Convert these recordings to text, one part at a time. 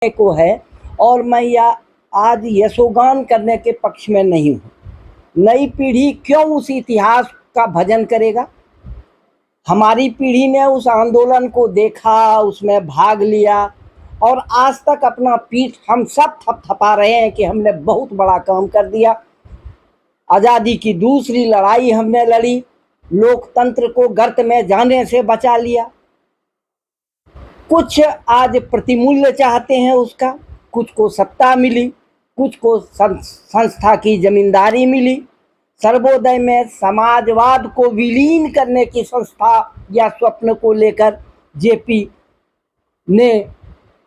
को है और मैं यह आज यशोगान करने के पक्ष में नहीं हूँ। नई पीढ़ी क्यों उस इतिहास का भजन करेगा? हमारी पीढ़ी ने उस आंदोलन को देखा, उसमें भाग लिया और आज तक अपना पीठ हम सब थपथपा रहे हैं कि हमने बहुत बड़ा काम कर दिया। आज़ादी की दूसरी लड़ाई हमने लड़ी, लोकतंत्र को गर्त में जाने से बचा लिया। कुछ आज प्रतिमूल्य चाहते हैं उसका, कुछ को सत्ता मिली, कुछ को संस्था की जमींदारी मिली। सर्वोदय में समाजवाद को विलीन करने की संस्था या स्वप्न को लेकर जेपी ने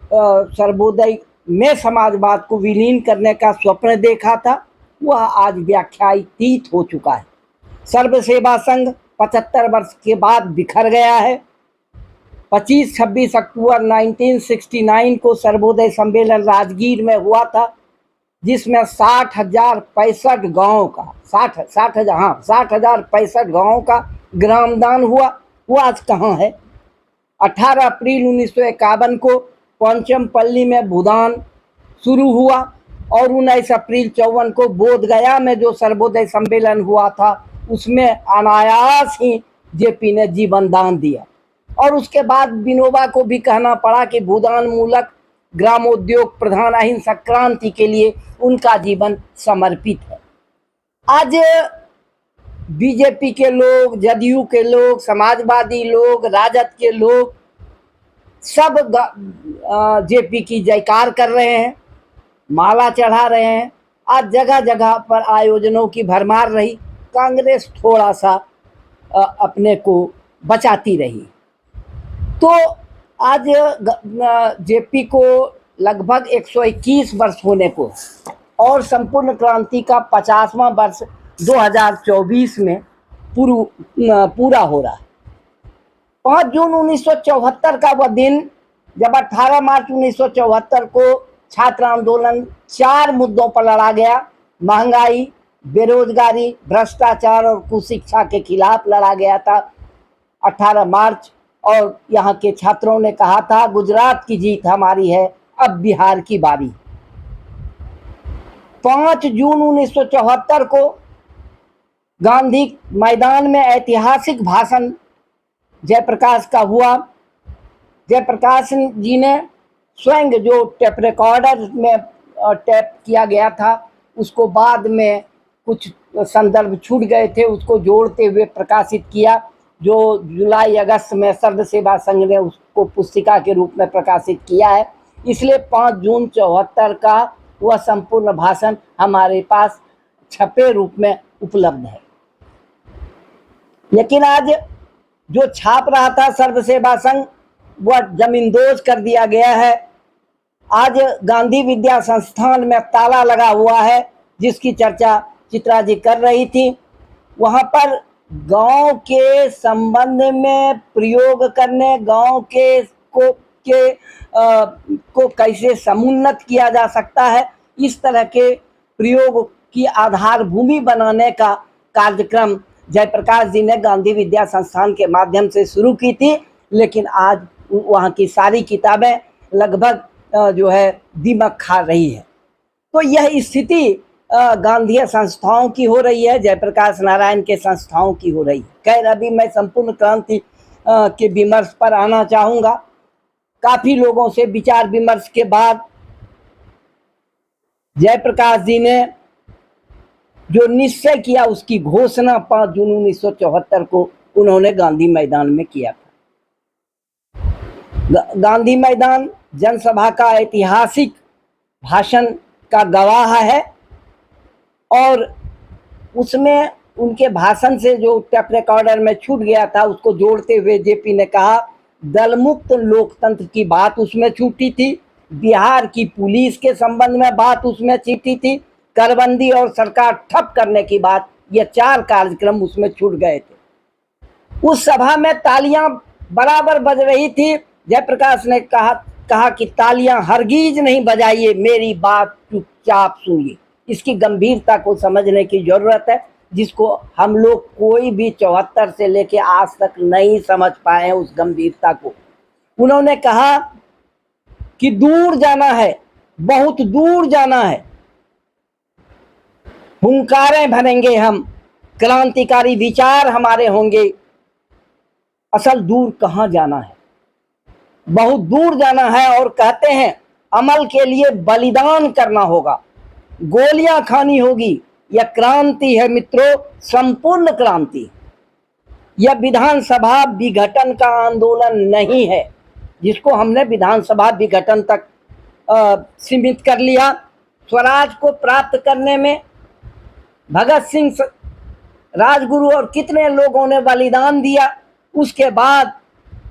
सर्वोदय में समाजवाद को विलीन करने का स्वप्न देखा था, वह आज व्याख्यातीत हो चुका है। सर्व सेवा संघ 75 वर्ष के बाद बिखर गया है। 25-26 अक्टूबर 1969 को सर्वोदय सम्मेलन राजगीर में हुआ था, जिसमें 60,065 गाँव का 60,065 गाँव का ग्रामदान हुआ। वो आज कहाँ है? 18 अप्रैल 1951 को पंचमपल्ली में भूदान शुरू हुआ और 19 अप्रैल 54 को बोधगया में जो सर्वोदय सम्मेलन हुआ था, उसमें अनायास ही जेपी ने जीवन दान दिया। और उसके बाद विनोबा को भी कहना पड़ा कि भूदान मूलक ग्रामोद्योग प्रधान अहिंसक क्रांति के लिए उनका जीवन समर्पित है। आज बीजेपी के लोग, जदयू के लोग, समाजवादी लोग, राजद के लोग सब जेपी की जयकार कर रहे हैं, माला चढ़ा रहे हैं। आज जगह जगह पर आयोजनों की भरमार रही। कांग्रेस थोड़ा सा अपने को बचाती रही। तो आज जेपी को लगभग 121 वर्ष होने को और संपूर्ण क्रांति का 50वां वर्ष 2024 में पूरा हो रहा है। 5 जून 1974 का वह दिन जब 18 मार्च 1974 को छात्र आंदोलन 4 मुद्दों पर लड़ा गया। महंगाई, बेरोजगारी, भ्रष्टाचार और कुशिक्षा के खिलाफ लड़ा गया था 18 मार्च। और यहाँ के छात्रों ने कहा था, गुजरात की जीत हमारी है, अब बिहार की बारी। 5 जून 1974 को गांधी मैदान में ऐतिहासिक भाषण जयप्रकाश का हुआ। जयप्रकाश जी ने स्वयं जो टेप रिकॉर्डर में टेप किया गया था, उसको बाद में कुछ संदर्भ छूट गए थे, उसको जोड़ते हुए प्रकाशित किया, जो जुलाई अगस्त में सर्व सेवा संघ ने उसको पुस्तिका के रूप में प्रकाशित किया है। इसलिए 5 जून 74 का वह संपूर्ण भाषण हमारे पास छपे रूप में उपलब्ध है। लेकिन आज जो छाप रहा था सर्व सेवा संघ, वह जमींदोज कर दिया गया है। आज गांधी विद्या संस्थान में ताला लगा हुआ है, जिसकी चर्चा चित्रा जी कर रही थी। वहाँ पर गांव के संबंध में प्रयोग करने, गांव को कैसे समुन्नत किया जा सकता है, इस तरह के प्रयोग की आधार भूमि बनाने का कार्यक्रम जयप्रकाश जी ने गांधी विद्या संस्थान के माध्यम से शुरू की थी। लेकिन आज वहाँ की सारी किताबें लगभग जो है दीमक खा रही है। तो यह स्थिति गांधीय संस्थाओं की हो रही है, जयप्रकाश नारायण के संस्थाओं की हो रही है। खैर, अभी मैं संपूर्ण क्रांति के विमर्श पर आना चाहूँगा। काफ़ी लोगों से विचार विमर्श के बाद जयप्रकाश जी ने जो निश्चय किया, उसकी घोषणा 5 जून 1974 को उन्होंने गांधी मैदान में किया था। गांधी मैदान जनसभा का ऐतिहासिक भाषण का गवाह है और उसमें उनके भाषण से जो टेप रिकॉर्डर में छूट गया था, उसको जोड़ते हुए जेपी ने कहा, दलमुक्त लोकतंत्र की बात उसमें छूटी थी, बिहार की पुलिस के संबंध में बात उसमें छूटी थी, करबंदी और सरकार ठप करने की बात, ये 4 कार्यक्रम उसमें छूट गए थे। उस सभा में तालियां बराबर बज रही थी। जयप्रकाश ने कहा कि तालियां हरगिज नहीं बजाइए, मेरी बात चुपचाप सुनिए। इसकी गंभीरता को समझने की जरूरत है, जिसको हम लोग कोई भी 74 से लेके आज तक नहीं समझ पाए हैं उस गंभीरता को। उन्होंने कहा कि दूर जाना है, बहुत दूर जाना है, हुंकारें भरेंगे हम, क्रांतिकारी विचार हमारे होंगे। असल दूर कहाँ जाना है, बहुत दूर जाना है। और कहते हैं अमल के लिए बलिदान करना होगा, गोलियां खानी होगी। यह क्रांति है मित्रों, संपूर्ण क्रांति। यह विधानसभा विघटन का आंदोलन नहीं है, जिसको हमने विधानसभा विघटन तक सीमित कर लिया। स्वराज को प्राप्त करने में भगत सिंह, राजगुरु और कितने लोगों ने बलिदान दिया, उसके बाद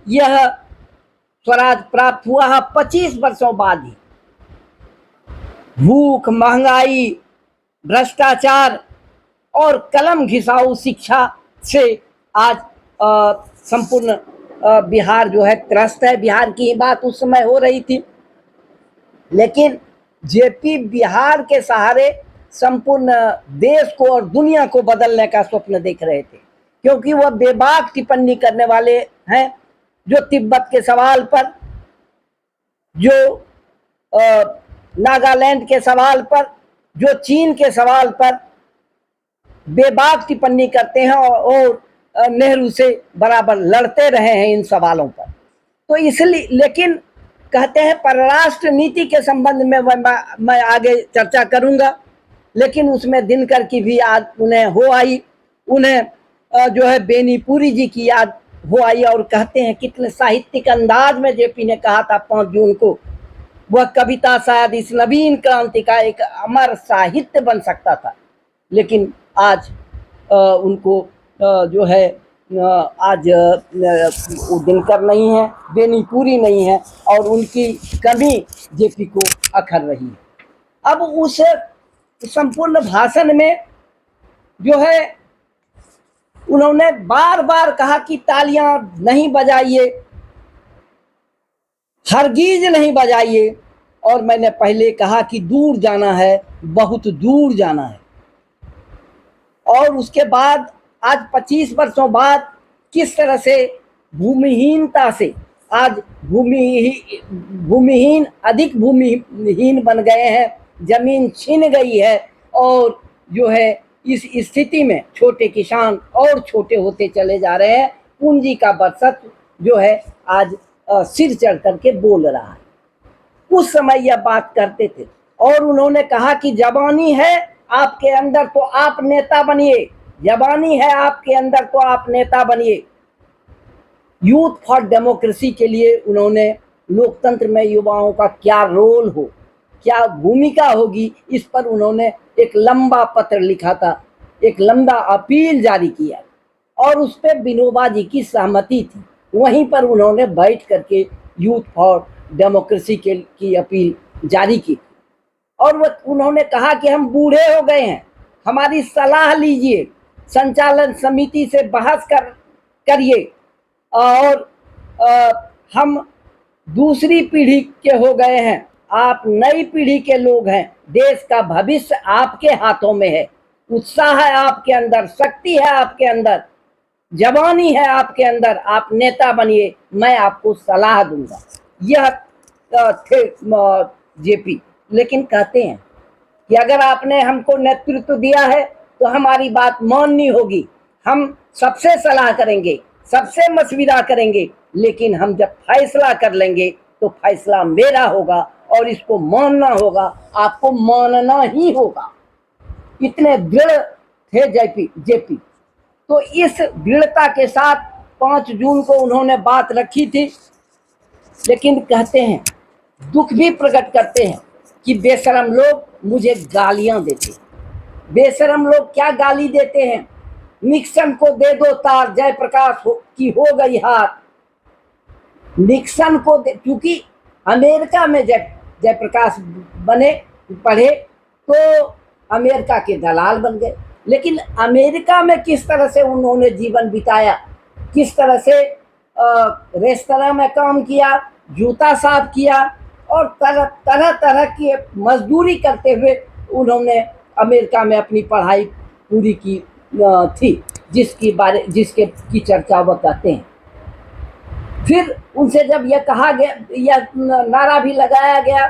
यह स्वराज प्राप्त हुआ है 25 वर्षों बाद ही। भूख, महंगाई, भ्रष्टाचार और कलम घिसाऊ शिक्षा से आज संपूर्ण बिहार जो है त्रस्त है। बिहार की ही बात उस समय हो रही थी, लेकिन जेपी बिहार के सहारे संपूर्ण देश को और दुनिया को बदलने का स्वप्न देख रहे थे, क्योंकि वह बेबाक टिप्पणी करने वाले हैं, जो तिब्बत के सवाल पर, जो नागालैंड के सवाल पर, जो चीन के सवाल पर बेबाक टिप्पणी करते हैं और नेहरू से बराबर लड़ते रहे हैं इन सवालों पर। तो इसलिए, लेकिन कहते हैं परराष्ट्र नीति के संबंध में मैं आगे चर्चा करूंगा, लेकिन उसमें दिनकर की भी याद उन्हें हो आई, उन्हें जो है बेनीपुरी जी की याद हो आई। और कहते हैं कितने साहित्यिक अंदाज में जेपी ने कहा था 5 जून को, वह कविता शायद इस नवीन क्रांति का एक अमर साहित्य बन सकता था। लेकिन आज उनको जो है आज वो दिनकर नहीं है, बेनीपुरी नहीं है, और उनकी कमी जेपी को अखर रही है। अब उस संपूर्ण भाषण में जो है उन्होंने बार बार कहा कि तालियां नहीं बजाइए, हरगिज नहीं बजाइए। और मैंने पहले कहा कि दूर जाना है, बहुत दूर जाना है। और उसके बाद आज 25 वर्षों बाद किस तरह से भूमिहीनता से आज भूमिहीन अधिक भूमिहीन बन गए हैं, जमीन छिन गई है। और जो है इस स्थिति में छोटे किसान और छोटे होते चले जा रहे हैं। पूंजी का वर्चस्व जो है आज सिर चढ़ करके बोल रहा है। उस समय यह बात करते थे। और उन्होंने कहा कि जवानी है आपके अंदर तो आप नेता बनिए, जवानी है आपके अंदर तो आप नेता बनिए। यूथ फॉर डेमोक्रेसी के लिए उन्होंने लोकतंत्र में युवाओं का क्या रोल हो, क्या भूमिका होगी, इस पर उन्होंने एक लंबा पत्र लिखा था, एक लंबा अपील जारी किया, और उस पर विनोबा जी की सहमति थी। वहीं पर उन्होंने बैठ करके यूथ फॉर डेमोक्रेसी की अपील जारी की। और वो उन्होंने कहा कि हम बूढ़े हो गए हैं, हमारी सलाह लीजिए, संचालन समिति से बहस करिए, और हम दूसरी पीढ़ी के हो गए हैं, आप नई पीढ़ी के लोग हैं, देश का भविष्य आपके हाथों में है, उत्साह है आपके अंदर, शक्ति है आपके अंदर, जवानी है आपके अंदर, आप नेता बनिए, मैं आपको सलाह दूंगा। यह थे जेपी। लेकिन कहते हैं कि अगर आपने हमको नेतृत्व दिया है तो हमारी बात माननी होगी, हम सबसे सलाह करेंगे, सबसे मशविरा करेंगे, लेकिन हम जब फैसला कर लेंगे तो फैसला मेरा होगा और इसको मानना होगा, आपको मानना ही होगा। इतने दृढ़ थे जेपी। तो इस दृढ़ता के साथ 5 जून को उन्होंने बात रखी थी। लेकिन कहते हैं, दुख भी प्रकट करते हैं कि बेशरम लोग मुझे गालियां देते हैं। बेशरम लोग क्या गाली देते हैं? निक्सन को दे दो तार, जयप्रकाश की हो गई हार। निक्सन को क्योंकि अमेरिका में जयप्रकाश पढ़े तो अमेरिका के दलाल बन गए। लेकिन अमेरिका में किस तरह से उन्होंने जीवन बिताया, किस तरह से रेस्तरां में काम किया, जूता साफ किया, और तरह तरह की मजदूरी करते हुए उन्होंने अमेरिका में अपनी पढ़ाई पूरी की थी, जिसके की चर्चा वह कहते हैं। फिर उनसे जब यह कहा गया, यह नारा भी लगाया गया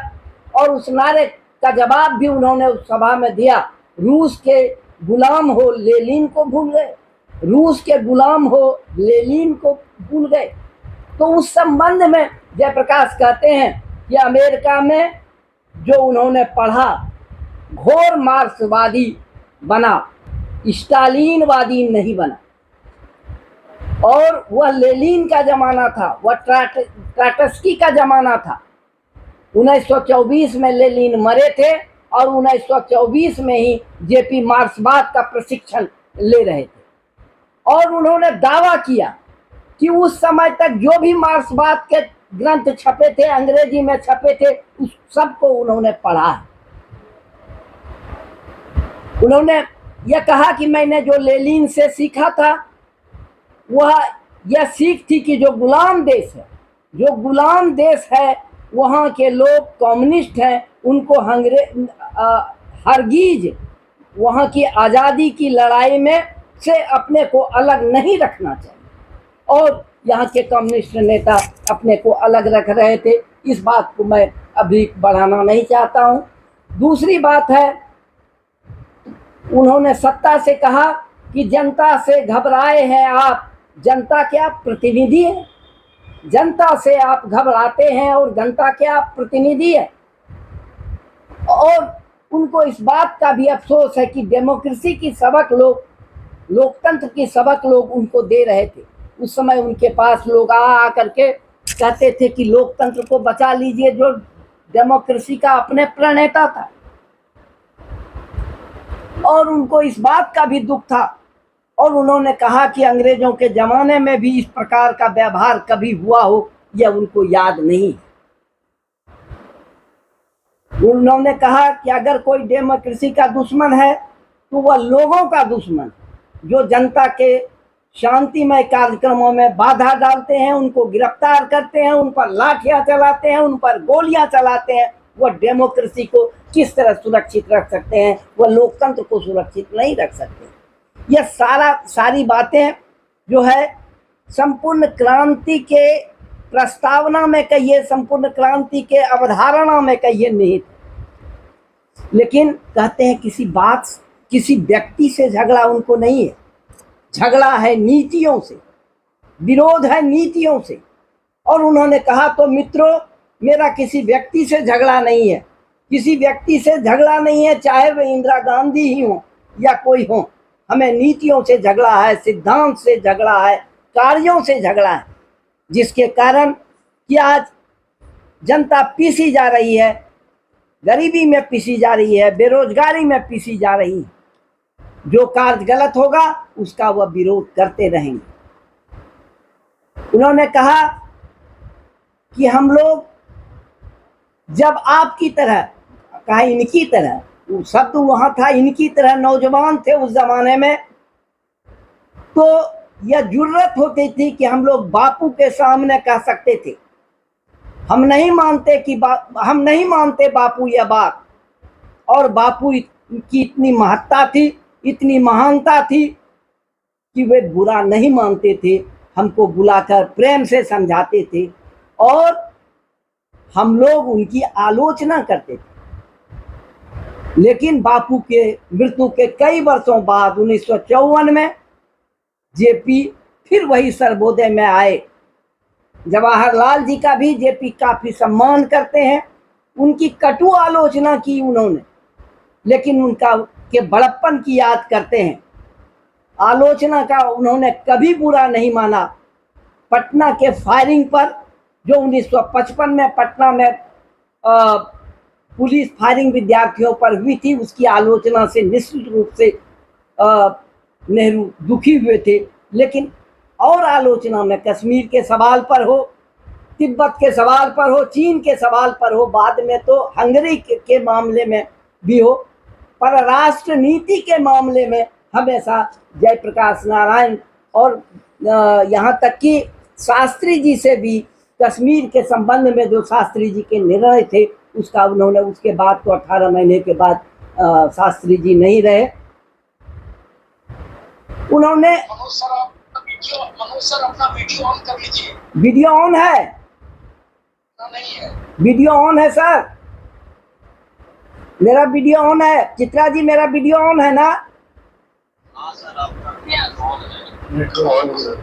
और उस नारे का जवाब भी उन्होंने उस सभा में दिया, रूस के गुलाम हो लेनिन को भूल गए, रूस के गुलाम हो लेनिन को भूल गए। तो उस संबंध में जयप्रकाश कहते हैं कि अमेरिका में जो उन्होंने पढ़ा घोर मार्क्सवादी बना, स्टालिनवादी नहीं बना। और वह लेनिन का जमाना था, वह ट्राटस्की का जमाना था। 1924 में लेनिन मरे थे और 1924 में ही जेपी मार्क्सवाद का प्रशिक्षण ले रहे थे। और उन्होंने दावा किया कि उस समय तक जो भी मार्क्सवाद के ग्रंथ छपे थे, अंग्रेजी में छपे थे, उस सबको उन्होंने पढ़ा है। उन्होंने यह कहा कि मैंने जो लेनिन से सीखा था वह यह सीख थी कि जो गुलाम देश है वहाँ के लोग कम्युनिस्ट हैं, उनको हरगिज वहाँ की आज़ादी की लड़ाई में से अपने को अलग नहीं रखना चाहिए। और यहाँ के कम्युनिस्ट नेता अपने को अलग रख रहे थे। इस बात को मैं अभी बढ़ाना नहीं चाहता हूँ। दूसरी बात है, उन्होंने सत्ता से कहा कि जनता से घबराए हैं आप, जनता क्या प्रतिनिधि है, जनता से आप घबराते हैं और जनता क्या प्रतिनिधि है। और उनको इस बात का भी अफसोस है कि डेमोक्रेसी की सबक लोकतंत्र की सबक लोग उनको दे रहे थे। उस समय उनके पास लोग आ करके कहते थे कि लोकतंत्र को बचा लीजिए, जो डेमोक्रेसी का अपने प्रणेता था। और उनको इस बात का भी दुख था और उन्होंने कहा कि अंग्रेजों के ज़माने में भी इस प्रकार का व्यवहार कभी हुआ हो, यह उनको याद नहीं। उन्होंने कहा कि अगर कोई डेमोक्रेसी का दुश्मन है तो वह लोगों का दुश्मन, जो जनता के शांतिमय कार्यक्रमों में बाधा डालते हैं, उनको गिरफ्तार करते हैं, उन पर लाठियां चलाते हैं, उन पर गोलियां चलाते हैं, वह डेमोक्रेसी को किस तरह सुरक्षित रख सकते हैं, वह लोकतंत्र को सुरक्षित नहीं रख सकते। यह सारी बातें जो है संपूर्ण क्रांति के प्रस्तावना में कहिए, संपूर्ण क्रांति के अवधारणा में कहिए निहित। लेकिन कहते हैं किसी व्यक्ति से झगड़ा उनको नहीं है, झगड़ा है नीतियों से, विरोध है नीतियों से। और उन्होंने कहा तो मित्रों, मेरा किसी व्यक्ति से झगड़ा नहीं है, किसी व्यक्ति से झगड़ा नहीं है, चाहे वह इंदिरा गांधी ही हो या कोई हो। हमें नीतियों से झगड़ा है, सिद्धांत से झगड़ा है, कार्यों से झगड़ा है, जिसके कारण कि आज जनता पीसी जा रही है, गरीबी में पीसी जा रही है, बेरोजगारी में पीसी जा रही है। जो कार्य गलत होगा उसका वह विरोध करते रहेंगे। उन्होंने कहा कि हम लोग जब आपकी तरह, कहा इनकी तरह, वो शब्द वहां था, इनकी तरह नौजवान थे उस जमाने में, तो यह जुर्रत होती थी कि हम लोग बापू के सामने कह सकते थे, हम नहीं मानते बापू यह बात। और बापू की इतनी महत्ता थी, इतनी महानता थी कि वे बुरा नहीं मानते थे, हमको बुलाकर प्रेम से समझाते थे और हम लोग उनकी आलोचना करते थे। लेकिन बापू के मृत्यु के कई वर्षों बाद 1954 में जेपी फिर वही सर्वोदय में आए। जवाहरलाल जी का भी जेपी काफी सम्मान करते हैं, उनकी कटु आलोचना की उन्होंने, लेकिन उनका के बड़प्पन की याद करते हैं। आलोचना का उन्होंने कभी बुरा नहीं माना। पटना के फायरिंग पर जो 1955 में पटना में पुलिस फायरिंग विद्यार्थियों पर हुई थी, उसकी आलोचना से निश्चित रूप से नेहरू दुखी हुए थे। लेकिन और आलोचना में कश्मीर के सवाल पर हो, तिब्बत के सवाल पर हो, चीन के सवाल पर हो, बाद में तो हंगरी के मामले में भी हो, परराष्ट्र नीति के मामले में हमेशा जयप्रकाश नारायण और यहाँ तक कि शास्त्री जी से भी कश्मीर के संबंध में जो शास्त्री जी के निर्णय थे उसका उन्होंने, उसके बाद तो 18 महीने के बाद शास्त्री जी नहीं रहे, उन्होंने जो मनोज सर अपना वीडियो ऑन कर लीजिए। वीडियो ऑन है? नहीं है। वीडियो ऑन है सर, मेरा वीडियो ऑन है। चित्रा जी मेरा वीडियो ऑन है ना? हाँ सर आपका ऑन है।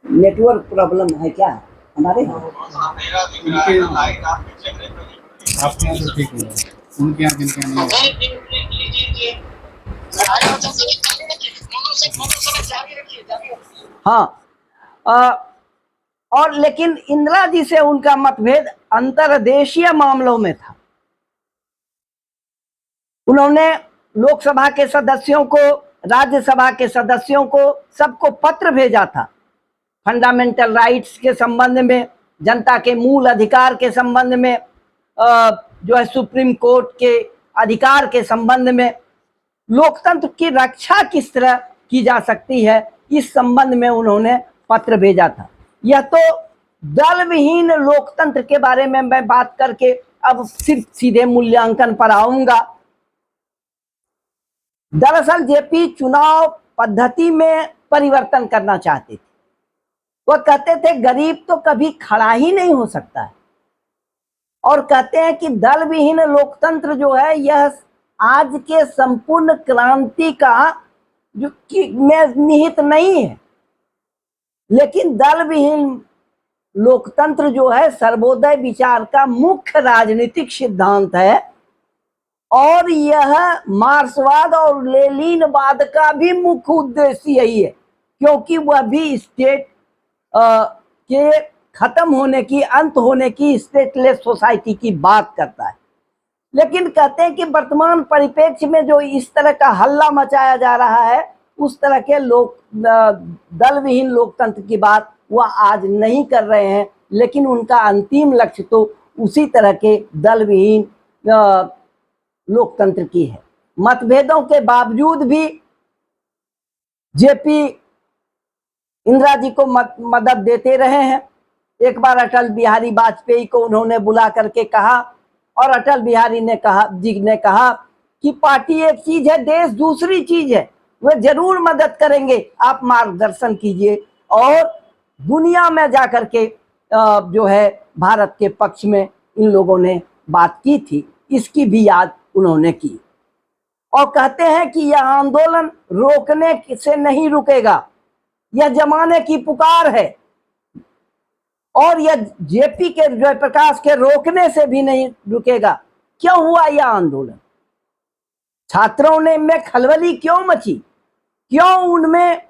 नेटवर्क प्रॉब्लम है क्या हमारे यहाँ? मेरा दिख रहा है लाइट आप चेक नहीं करिए। आपके यहाँ तो ठीक है, उनके यहाँ किनके यहाँ नहीं है। हाँ और लेकिन इंदिरा जी से उनका मतभेद अंतर्देशीय मामलों में था। उन्होंने लोकसभा के सदस्यों को, राज्यसभा के सदस्यों को, सबको पत्र भेजा था फंडामेंटल राइट्स के संबंध में, जनता के मूल अधिकार के संबंध में, जो है सुप्रीम कोर्ट के अधिकार के संबंध में, लोकतंत्र की रक्षा किस तरह की जा सकती है, इस संबंध में उन्होंने पत्र भेजा था। यह तो दल विहीन लोकतंत्र के बारे में मैं बात करके अब सिर्फ सीधे मूल्यांकन पर आऊंगा। दरअसल जेपी चुनाव पद्धति में परिवर्तन करना चाहते थे। वह कहते थे गरीब तो कभी खड़ा ही नहीं हो सकता है, और कहते हैं कि दल विहीन लोकतंत्र जो है यह आज के संपूर्ण क्रांति का जो कि में निहित नहीं है, लेकिन दल विहीन लोकतंत्र जो है सर्वोदय विचार का मुख्य राजनीतिक सिद्धांत है, और यह मार्क्सवाद और लेनिनवाद का भी मुख्य उद्देश्य यही है, क्योंकि वह भी स्टेट के खत्म होने की, अंत होने की, स्टेटलेस सोसाइटी की बात करता है। लेकिन कहते हैं कि वर्तमान परिप्रेक्ष्य में जो इस तरह का हल्ला मचाया जा रहा है, उस तरह के लोक दल विहीन लोकतंत्र की बात वह आज नहीं कर रहे हैं, लेकिन उनका अंतिम लक्ष्य तो उसी तरह के दल विहीन लोकतंत्र की है। मतभेदों के बावजूद भी जेपी इंदिरा जी को मदद देते रहे हैं। एक बार अटल बिहारी वाजपेयी को उन्होंने बुला करके कहा, और अटल बिहारी ने कहा कि पार्टी एक चीज है, देश दूसरी चीज है, वे जरूर मदद करेंगे, आप मार्गदर्शन कीजिए। और दुनिया में जाकर के जो है भारत के पक्ष में इन लोगों ने बात की थी, इसकी भी याद उन्होंने की। और कहते हैं कि यह आंदोलन रोकने से नहीं रुकेगा, यह जमाने की पुकार है, और यह जेपी के जयप्रकाश के रोकने से भी नहीं रुकेगा। क्यों हुआ यह आंदोलन? छात्रों ने में खलबली क्यों मची? क्यों उनमें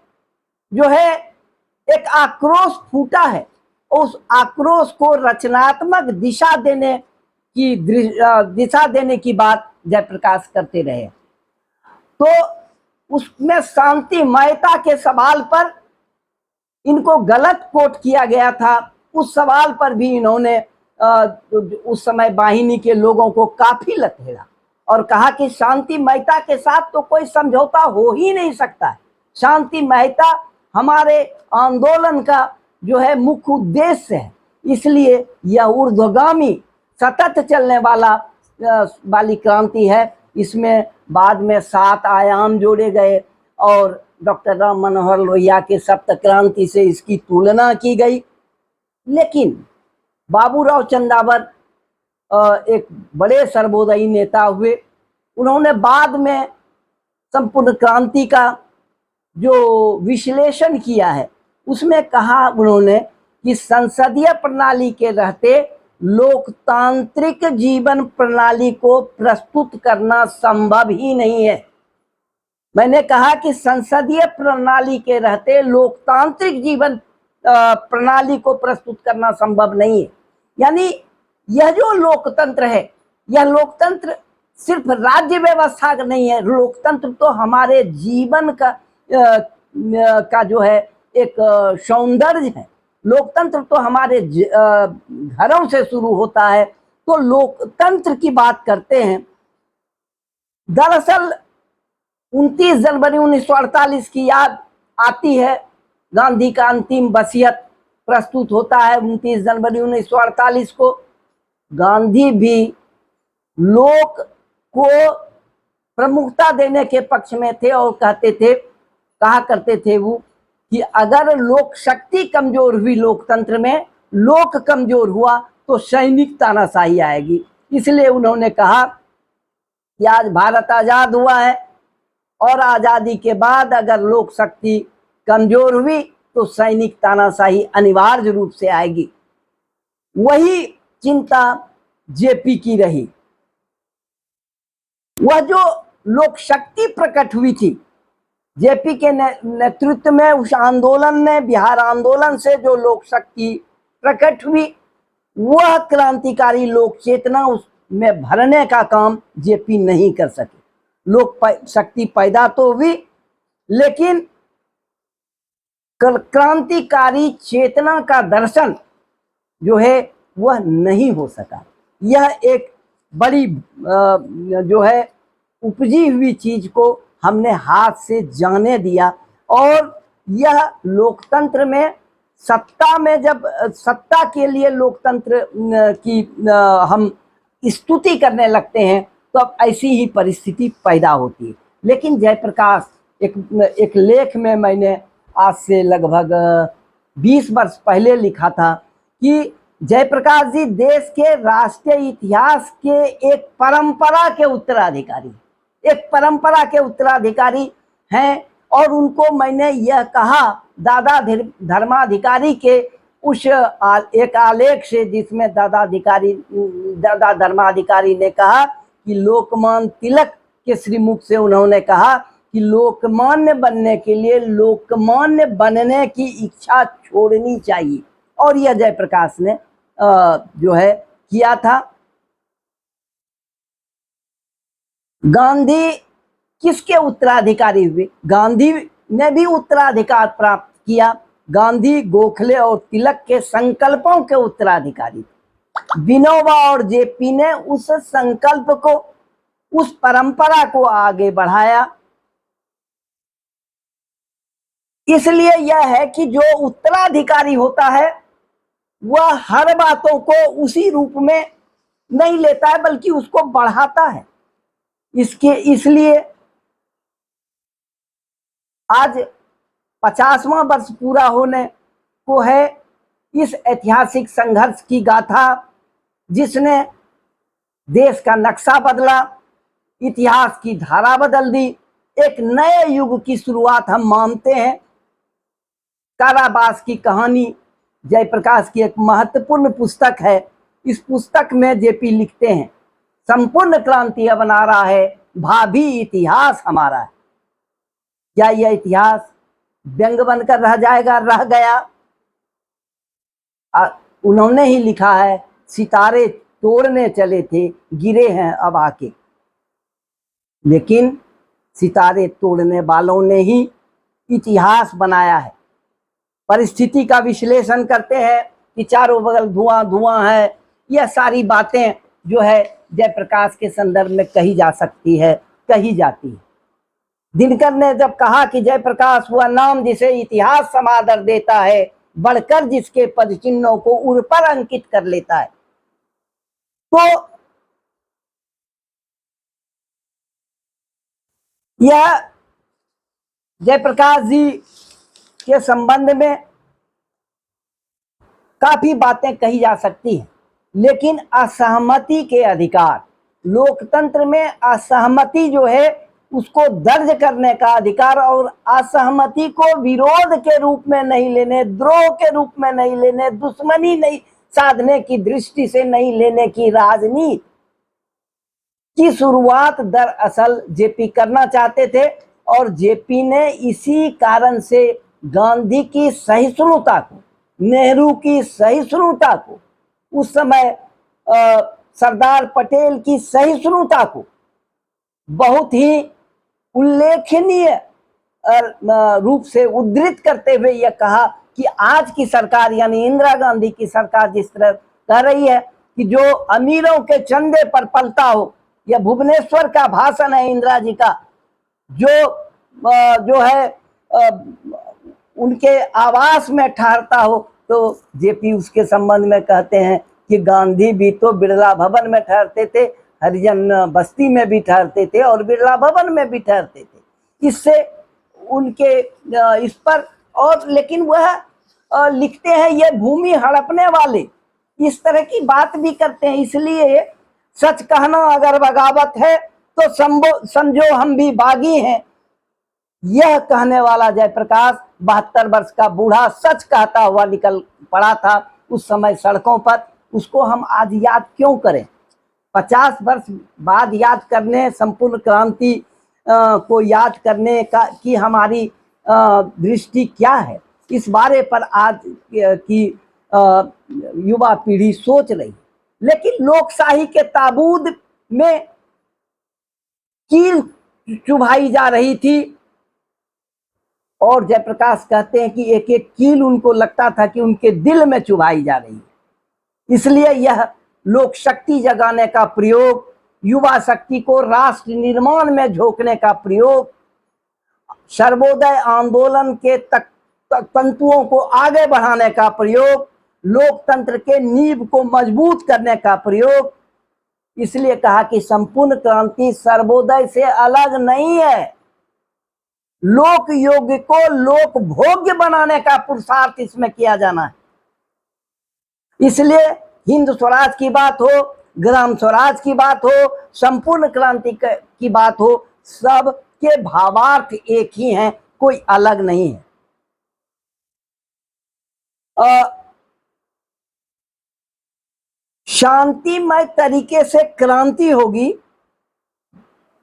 जो है एक आक्रोश फूटा है? उस आक्रोश को रचनात्मक दिशा देने की बात जयप्रकाश करते रहे। तो उसमें शांतिमयता के सवाल पर इनको गलत कोट किया गया था। उस सवाल पर भी इन्होंने उस समय वाहिनी के लोगों को काफी लतेड़ा और कहा कि शांतिमयता के साथ तो कोई समझौता हो ही नहीं सकता है। शांतिमयता हमारे आंदोलन का जो है मुख्य उद्देश्य है, इसलिए यह ऊर्ध्वगामी सतत चलने वाली क्रांति है। इसमें बाद में 7 आयाम जोड़े गए और डॉक्टर राम मनोहर लोहिया के सप्त क्रांति से इसकी तुलना की गई। लेकिन बाबूराव चंदावर एक बड़े सर्वोदयी नेता हुए। उन्होंने बाद में संपूर्ण क्रांति का जो विश्लेषण किया है उसमें कहा उन्होंने कि संसदीय प्रणाली के रहते लोकतांत्रिक जीवन प्रणाली को प्रस्तुत करना संभव ही नहीं है। मैंने कहा कि संसदीय प्रणाली के रहते लोकतांत्रिक जीवन प्रणाली को प्रस्तुत करना संभव नहीं है। यानी यह जो लोकतंत्र है, यह लोकतंत्र सिर्फ राज्य व्यवस्था का नहीं है, लोकतंत्र तो हमारे जीवन का जो है एक सौंदर्य है। लोकतंत्र तो हमारे घरों से शुरू होता है। तो लोकतंत्र की बात करते हैं। दरअसल 29 जनवरी 1948 की याद आती है। गांधी का अंतिम वसीयत प्रस्तुत होता है 29 जनवरी 1948 को। गांधी भी लोक को प्रमुखता देने के पक्ष में थे और कहा करते थे वो कि अगर लोक शक्ति कमजोर हुई लोकतंत्र में, लोक कमजोर हुआ तो सैनिक तानाशाही आएगी। इसलिए उन्होंने कहा कि आज भारत आजाद हुआ है और आजादी के बाद अगर लोक शक्ति कमजोर हुई तो सैनिक तानाशाही अनिवार्य रूप से आएगी। वही चिंता जेपी की रही। वह जो लोक शक्ति प्रकट हुई थी जेपी के नेतृत्व में, उस आंदोलन ने, बिहार आंदोलन से जो लोक शक्ति प्रकट हुई, वह क्रांतिकारी लोक चेतना उसमें भरने का काम जेपी नहीं कर सके। लोक शक्ति पैदा तो हुई लेकिन क्रांतिकारी चेतना का दर्शन जो है वह नहीं हो सका। यह एक बड़ी जो है उपजी हुई चीज को हमने हाथ से जाने दिया। और यह लोकतंत्र में सत्ता में, जब सत्ता के लिए लोकतंत्र की हम स्तुति करने लगते हैं तो अब ऐसी ही परिस्थिति पैदा होती है। लेकिन जयप्रकाश, एक लेख में मैंने आज से लगभग 20 वर्ष पहले लिखा था कि जयप्रकाश जी देश के राष्ट्रीय इतिहास के एक परंपरा के उत्तराधिकारी हैं। और उनको मैंने यह कहा दादा धर्माधिकारी के उस एक आलेख से, जिसमें दादा धर्माधिकारी ने कहा कि लोकमान्य तिलक के श्रीमुख से उन्होंने कहा कि लोकमान्य बनने के लिए लोकमान्य बनने की इच्छा छोड़नी चाहिए। और यह जयप्रकाश ने जो है किया था। गांधी किसके उत्तराधिकारी हुए? गांधी ने भी उत्तराधिकार प्राप्त किया। गांधी, गोखले और तिलक के संकल्पों के उत्तराधिकारी। विनोबा और जेपी ने उस संकल्प को, उस परंपरा को आगे बढ़ाया। इसलिए यह है कि जो उत्तराधिकारी होता है वह हर बातों को उसी रूप में नहीं लेता है बल्कि उसको बढ़ाता है। इसलिए आज 50वां वर्ष पूरा होने को है इस ऐतिहासिक संघर्ष की गाथा, जिसने देश का नक्शा बदला, इतिहास की धारा बदल दी। एक नए युग की शुरुआत हम मानते हैं। कारावास की कहानी जयप्रकाश की एक महत्वपूर्ण पुस्तक है। इस पुस्तक में जेपी लिखते हैं, संपूर्ण क्रांति अब बना रहा है, भावी इतिहास हमारा है। क्या यह इतिहास व्यंग बनकर रह जाएगा? रह गया। उन्होंने ही लिखा है, सितारे तोड़ने चले थे, गिरे हैं अब आके। लेकिन सितारे तोड़ने वालों ने ही इतिहास बनाया है। परिस्थिति का विश्लेषण करते हैं कि चारों बगल धुआं धुआं है। यह सारी बातें जो है जयप्रकाश के संदर्भ में कही जा सकती है, कही जाती है। दिनकर ने जब कहा कि जयप्रकाश हुआ नाम जिसे इतिहास समादर देता है, बढ़कर जिसके पद चिन्हों को उर पर अंकित कर लेता है, तो यह जयप्रकाश जी के संबंध में काफी बातें कही जा सकती हैं। लेकिन असहमति के अधिकार, लोकतंत्र में असहमति जो है उसको दर्ज करने का अधिकार और असहमति को विरोध के रूप में नहीं लेने, द्रोह के रूप में नहीं लेने, दुश्मनी नहीं साधने की दृष्टि से नहीं लेने की राजनीति की शुरुआत दरअसल जेपी करना चाहते थे। और जेपी ने इसी कारण से गांधी की सहिष्णुता को, नेहरू की सहिष्णुता को, उस समय सरदार पटेल की सहिष्णुता को बहुत ही उल्लेखनीय रूप से उद्धृत करते हुए यह कहा कि आज की सरकार यानी इंदिरा गांधी की सरकार जिस तरह कह रही है कि जो अमीरों के चंदे पर पलता हो, यह भुवनेश्वर का भाषण है इंदिरा जी का, जो है उनके आवास में ठहरता हो, तो जेपी उसके संबंध में कहते हैं कि गांधी भी तो बिरला भवन में ठहरते थे, हरिजन बस्ती में भी ठहरते थे और बिरला भवन में भी ठहरते थे। इससे उनके इस पर और लेकिन वह लिखते हैं ये भूमि हड़पने वाले, इस तरह की बात भी करते हैं। इसलिए सच कहना अगर बगावत है तो समझो हम भी बागी हैं, यह कहने वाला जयप्रकाश 72 वर्ष का बूढ़ा सच कहता हुआ निकल पड़ा था उस समय सड़कों पर। उसको हम आज याद क्यों करें? 50 वर्ष बाद याद करने, संपूर्ण क्रांति को याद करने की हमारी दृष्टि क्या है, इस बारे पर आज की युवा पीढ़ी सोच रही। लेकिन लोकशाही के ताबूत में कील चुभाई जा रही थी और जयप्रकाश कहते हैं कि एक एक कील उनको लगता था कि उनके दिल में चुभाई जा रही है। इसलिए यह लोक शक्ति जगाने का प्रयोग, युवा शक्ति को राष्ट्र निर्माण में झोंकने का प्रयोग, सर्वोदय आंदोलन के तंतुओं को आगे बढ़ाने का प्रयोग, लोकतंत्र के नींव को मजबूत करने का प्रयोग। इसलिए कहा कि संपूर्ण क्रांति सर्वोदय से अलग नहीं है, लोक योग्य को लोक भोग्य बनाने का पुरुषार्थ इसमें किया जाना है। इसलिए हिंद स्वराज की बात हो, ग्राम स्वराज की बात हो, संपूर्ण क्रांति की बात हो, सब के भावार्थ एक ही हैं, कोई अलग नहीं है। शांतिमय तरीके से क्रांति होगी,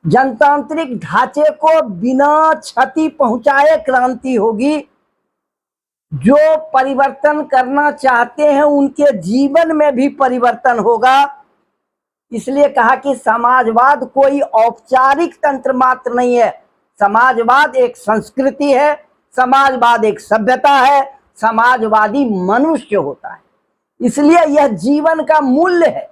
जनतांत्रिक ढांचे को बिना क्षति पहुंचाए क्रांति होगी, जो परिवर्तन करना चाहते हैं उनके जीवन में भी परिवर्तन होगा। इसलिए कहा कि समाजवाद कोई औपचारिक तंत्र मात्र नहीं है, समाजवाद एक संस्कृति है, समाजवाद एक सभ्यता है, समाजवादी मनुष्य होता है। इसलिए यह जीवन का मूल्य है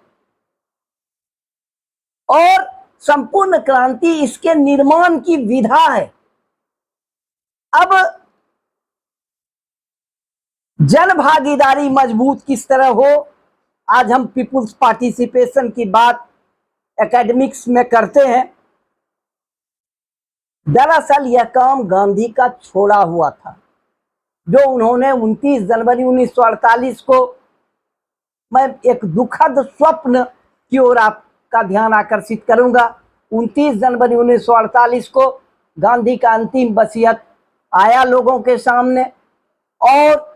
और संपूर्ण क्रांति इसके निर्माण की विधा है। अब जन भागीदारी मजबूत किस तरह हो, आज हम पीपुल्स पार्टिसिपेशन की बात एकेडमिक्स में करते हैं। दरअसल यह काम गांधी का छोड़ा हुआ था, जो उन्होंने 29 जनवरी 1948 को, मैं एक दुखद स्वप्न की ओर आपका ध्यान आकर्षित करूंगा। 29 जनवरी 1948 को गांधी का अंतिम वसीयत आया लोगों के सामने और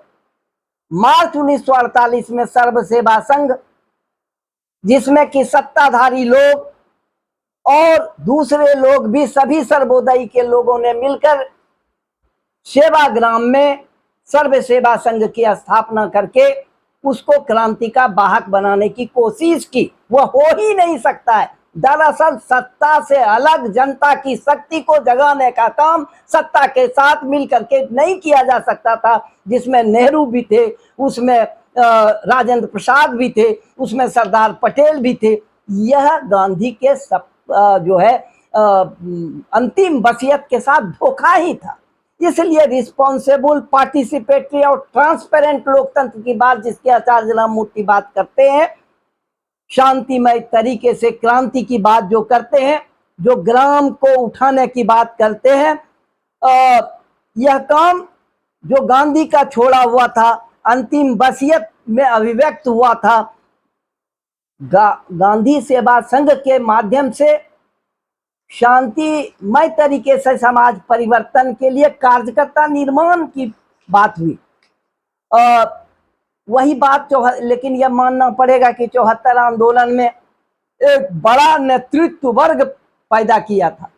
मार्च 1948 में सर्व सेवा संघ, जिसमें कि सत्ताधारी लोग और दूसरे लोग भी, सभी सर्वोदयी के लोगों ने मिलकर सेवाग्राम में सर्व सेवा संघ की स्थापना करके उसको क्रांति का वाहक बनाने की कोशिश की। वह हो ही नहीं सकता है। दरअसल सत्ता से अलग जनता की शक्ति को जगाने का काम सत्ता के साथ मिलकर के नहीं किया जा सकता था, जिसमें नेहरू भी थे, उसमें राजेंद्र प्रसाद भी थे, उसमें सरदार पटेल भी थे। यह गांधी के जो है अंतिम वसीयत के साथ धोखा ही था। इसलिए रिस्पॉन्सिबल, पार्टिसिपेटरी और ट्रांसपेरेंट लोकतंत्र की बात जिसके आचार्य राममूर्ति बात करते हैं, शांतिमय तरीके से क्रांति की बात जो करते हैं, जो ग्राम को उठाने की बात करते हैं, यह काम जो गांधी का छोड़ा हुआ था, अंतिम वसीयत में अभिव्यक्त हुआ था, गांधी सेवा संघ के माध्यम से शांतिमय तरीके से समाज परिवर्तन के लिए कार्यकर्ता निर्माण की बात हुई। वही बात लेकिन यह मानना पड़ेगा कि 74 आंदोलन में एक बड़ा नेतृत्व वर्ग पैदा किया था।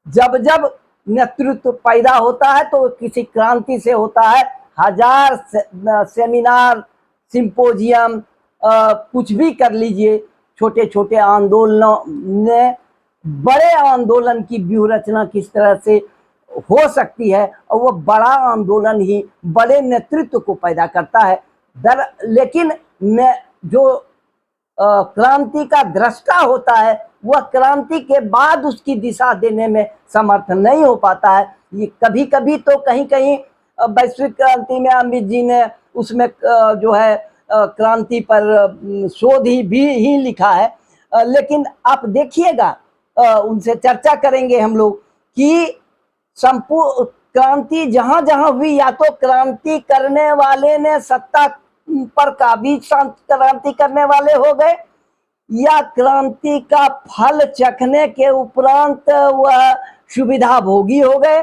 जब जब नेतृत्व पैदा होता है तो किसी क्रांति से होता है। हजार सेमिनार, सिंपोजियम, कुछ भी कर लीजिए, छोटे छोटे आंदोलनों ने बड़े आंदोलन की व्यूह रचना किस तरह से हो सकती है, और वह बड़ा आंदोलन ही बड़े नेतृत्व को पैदा करता है। लेकिन जो क्रांति का दृष्टा होता है वह क्रांति के बाद उसकी दिशा देने में समर्थ नहीं हो पाता है। ये कभी कभी तो कहीं कहीं वैश्विक क्रांति में अमित जी ने उसमें जो है क्रांति पर शोध ही लिखा है। लेकिन आप देखिएगा, उनसे चर्चा करेंगे हम लोग कि संपूर्ण क्रांति जहां जहां हुई, या तो क्रांति करने वाले ने सत्ता पर काबिज क्रांति करने वाले हो गए, या क्रांति का फल चखने के उपरांत वह सुविधा भोगी हो गए,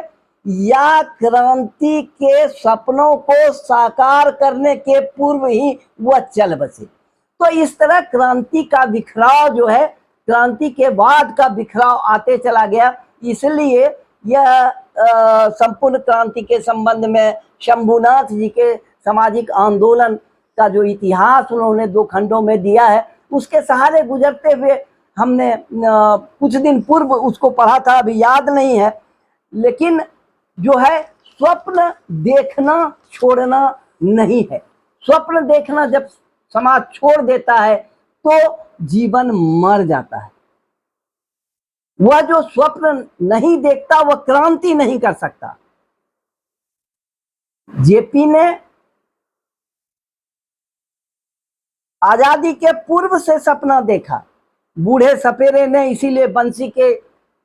या क्रांति के सपनों को साकार करने के पूर्व ही वह चल बसे। तो इस तरह क्रांति का बिखराव जो है, क्रांति के बाद का बिखराव आते चला गया। इसलिए यह संपूर्ण क्रांति के संबंध में शंभुनाथ जी के सामाजिक आंदोलन का जो इतिहास उन्होंने 2 खंडों में दिया है, उसके सहारे गुजरते हुए हमने कुछ दिन पूर्व उसको पढ़ा था, अभी याद नहीं है। लेकिन जो है, स्वप्न देखना छोड़ना नहीं है। स्वप्न देखना जब समाज छोड़ देता है तो जीवन मर जाता है। वह जो स्वप्न नहीं देखता वह क्रांति नहीं कर सकता। जेपी ने आजादी के पूर्व से सपना देखा, बूढ़े सपेरे ने, इसीलिए बंसी के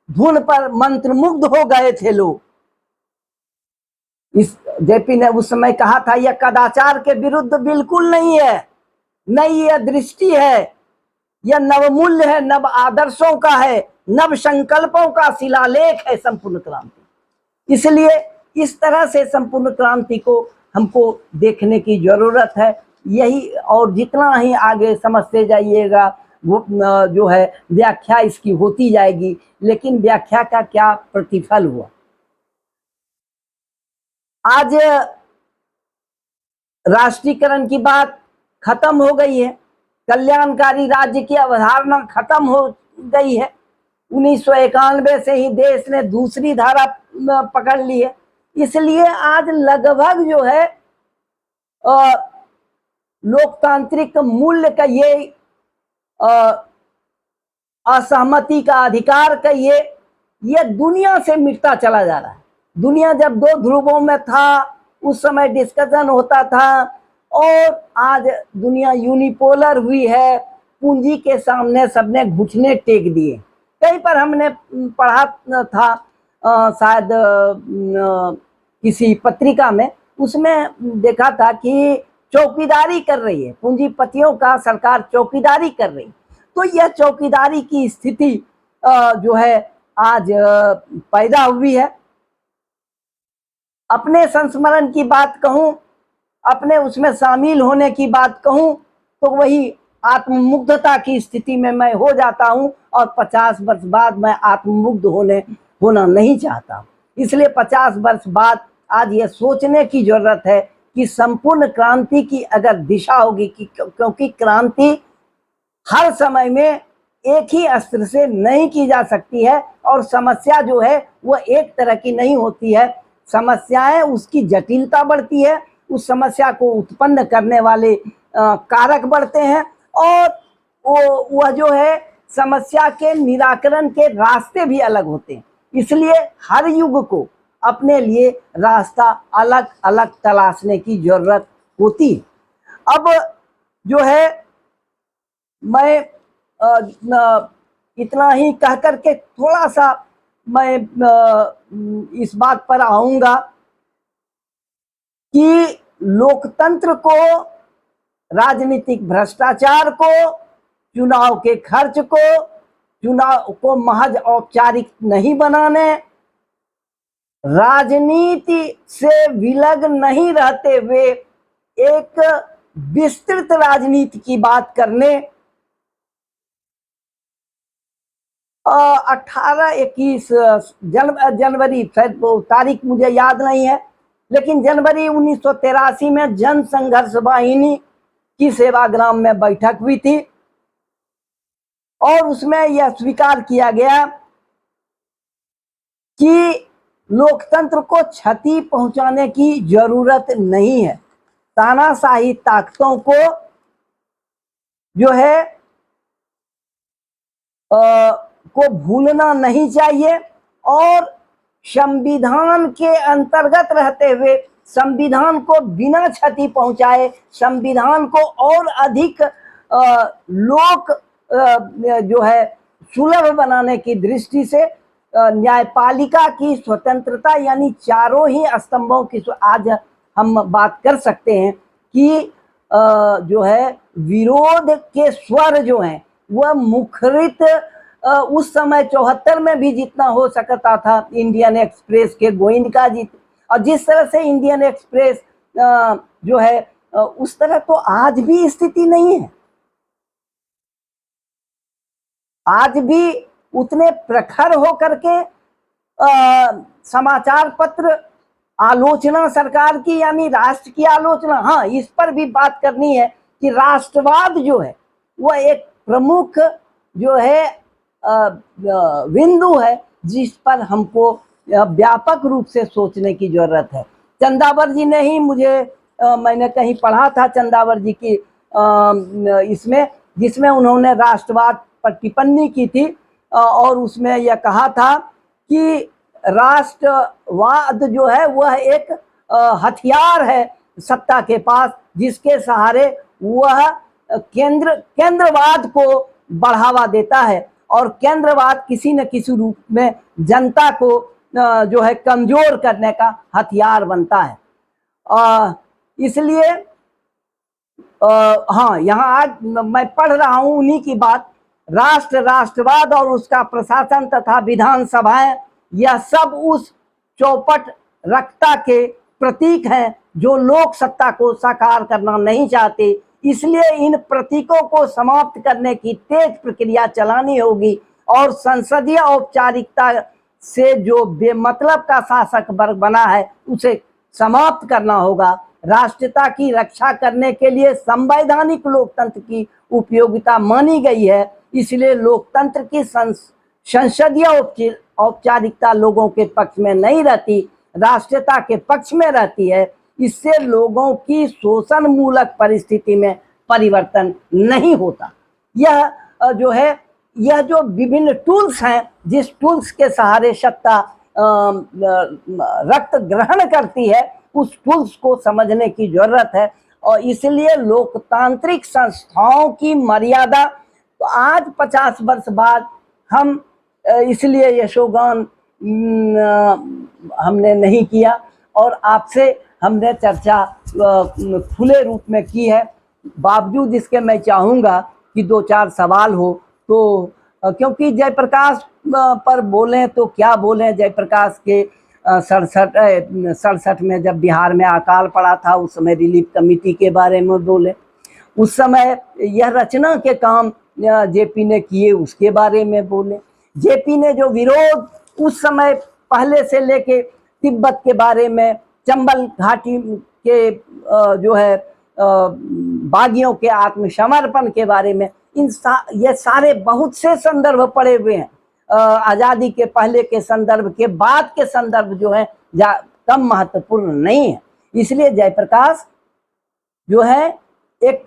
धुन पर मंत्रमुग्ध हो गए थे लोग। इस जेपी ने उस समय कहा था, यह कदाचार के विरुद्ध बिल्कुल नहीं है, नई यह दृष्टि है, यह नवमूल्य है, नव आदर्शों का है, नव संकल्पों का शिलालेख है संपूर्ण क्रांति। इसलिए इस तरह से संपूर्ण क्रांति को हमको देखने की जरूरत है। यही, और जितना ही आगे समझते जाइएगा वो जो है व्याख्या इसकी होती जाएगी, लेकिन व्याख्या का क्या प्रतिफल हुआ। आज राष्ट्रीयकरण की बात खत्म हो गई है, कल्याणकारी राज्य की अवधारणा खत्म हो गई है। 1991 से ही देश ने दूसरी धारा पकड़ ली है। इसलिए आज लगभग जो है लोकतांत्रिक मूल्य का ये असहमति का अधिकार का ये दुनिया से मिटता चला जा रहा है। दुनिया जब 2 ध्रुवों में था उस समय डिस्कशन होता था, और आज दुनिया यूनिपोलर हुई है। पूंजी के सामने सबने घुटने टेक दिए। कहीं पर हमने पढ़ा था शायद किसी पत्रिका में, उसमें देखा था कि चौकीदारी कर रही है, पूंजीपतियों का सरकार चौकीदारी कर रही। तो यह चौकीदारी की स्थिति जो है आज पैदा हुई है। अपने संस्मरण की बात कहूं, अपने उसमें शामिल होने की बात कहूं, तो वही आत्ममुग्धता की स्थिति में मैं हो जाता हूं, और 50 वर्ष बाद मैं आत्ममुग्ध होना नहीं चाहता। इसलिए 50 वर्ष बाद आज ये सोचने की जरूरत है कि संपूर्ण क्रांति की अगर दिशा होगी, क्योंकि क्रांति हर समय में एक ही अस्त्र से नहीं की जा सकती है, और समस्या जो है वह एक तरह की नहीं होती है। समस्याएं, उसकी जटिलता बढ़ती है, उस समस्या को उत्पन्न करने वाले कारक बढ़ते हैं, और वह जो है समस्या के निराकरण के रास्ते भी अलग होते हैं। इसलिए हर युग को अपने लिए रास्ता अलग अलग तलाशने की जरूरत होती है। अब जो है मैं इतना ही कह करके थोड़ा सा मैं इस बात पर आऊंगा कि लोकतंत्र को, राजनीतिक भ्रष्टाचार को, चुनाव के खर्च को, चुनाव को महज औपचारिक नहीं बनाने, राजनीति से विलग नहीं रहते हुए एक विस्तृत राजनीति की बात करने, 18-21 जनवरी, शायद वो तारीख मुझे याद नहीं है, लेकिन जनवरी 1983 में जन संघर्ष वाहिनी की सेवाग्राम में बैठक हुई थी, और उसमें यह स्वीकार किया गया कि लोकतंत्र को क्षति पहुंचाने की जरूरत नहीं है। तानाशाही ताकतों को जो है को भूलना नहीं चाहिए, और संविधान के अंतर्गत रहते हुए संविधान को बिना क्षति पहुंचाए, संविधान को और अधिक लोक जो है सुलभ बनाने की दृष्टि से न्यायपालिका की स्वतंत्रता, यानी चारों ही स्तंभों की आज हम बात कर सकते हैं कि जो है विरोध के स्वर जो हैं वह मुखरित उस समय 74 में भी जितना हो सकता था इंडियन एक्सप्रेस के गोयनका जी, और जिस तरह से इंडियन एक्सप्रेस जो है उस तरह तो आज भी स्थिति नहीं है। आज भी उतने प्रखर हो करके समाचार पत्र आलोचना सरकार की, यानी राष्ट्र की आलोचना, हाँ इस पर भी बात करनी है कि राष्ट्रवाद जो है वह एक प्रमुख जो है बिंदु है जिस पर हमको व्यापक रूप से सोचने की जरूरत है। चंदावर जी ने ही मुझे मैंने कहीं पढ़ा था चंदावर जी की इसमें, जिसमें उन्होंने राष्ट्रवाद पर टिप्पणी की थी और उसमें यह कहा था कि राष्ट्रवाद जो है वह एक हथियार है सत्ता के पास, जिसके सहारे वह केंद्रवाद को बढ़ावा देता है और केंद्रवाद किसी न किसी रूप में जनता को जो है कमजोर करने का हथियार बनता है। इसलिए हाँ, यहाँ आज मैं पढ़ रहा हूँ उन्हीं की बात। राष्ट्रवाद और उसका प्रशासन तथा विधानसभाएं, यह सब उस चौपट रखता के प्रतीक हैं जो लोक सत्ता को साकार करना नहीं चाहते। इसलिए इन प्रतीकों को समाप्त करने की तेज प्रक्रिया चलानी होगी और संसदीय औपचारिकता से जो बेमतलब का शासक वर्ग बना है उसे समाप्त करना होगा। राष्ट्रीयता की रक्षा करने के लिए संवैधानिक लोकतंत्र की उपयोगिता मानी गई है, इसलिए लोकतंत्र की संसदीय औपचारिकता लोगों के पक्ष में नहीं रहती, राष्ट्रीयता के पक्ष में रहती है। इससे लोगों की शोषण मूलक परिस्थिति में परिवर्तन नहीं होता। यह जो है, यह जो विभिन्न टूल्स हैं, जिस टूल्स के सहारे सत्ता रक्त ग्रहण करती है, उस टूल्स को समझने की जरूरत है। और इसलिए लोकतांत्रिक संस्थाओं की मर्यादा तो आज 50 वर्ष बाद हम इसलिए यशोगान हमने नहीं किया और आपसे हमने चर्चा खुले रूप में की है। बावजूद इसके मैं चाहूँगा कि 2-4 सवाल हो, तो क्योंकि जयप्रकाश पर बोलें तो क्या बोलें। जयप्रकाश के 67 में जब बिहार में अकाल पड़ा था उस समय रिलीफ कमेटी के बारे में बोले, उस समय यह रचना के काम जेपी ने किए उसके बारे में बोले। जेपी ने जो विरोध उस समय पहले से लेके तिब्बत के बारे में, चंबल घाटी के जो है बागियों के आत्मसमर्पण के बारे में, ये सारे बहुत से संदर्भ पड़े हुए हैं। आज़ादी के पहले के संदर्भ के बाद के संदर्भ जो है कम महत्वपूर्ण नहीं है। इसलिए जयप्रकाश जो है एक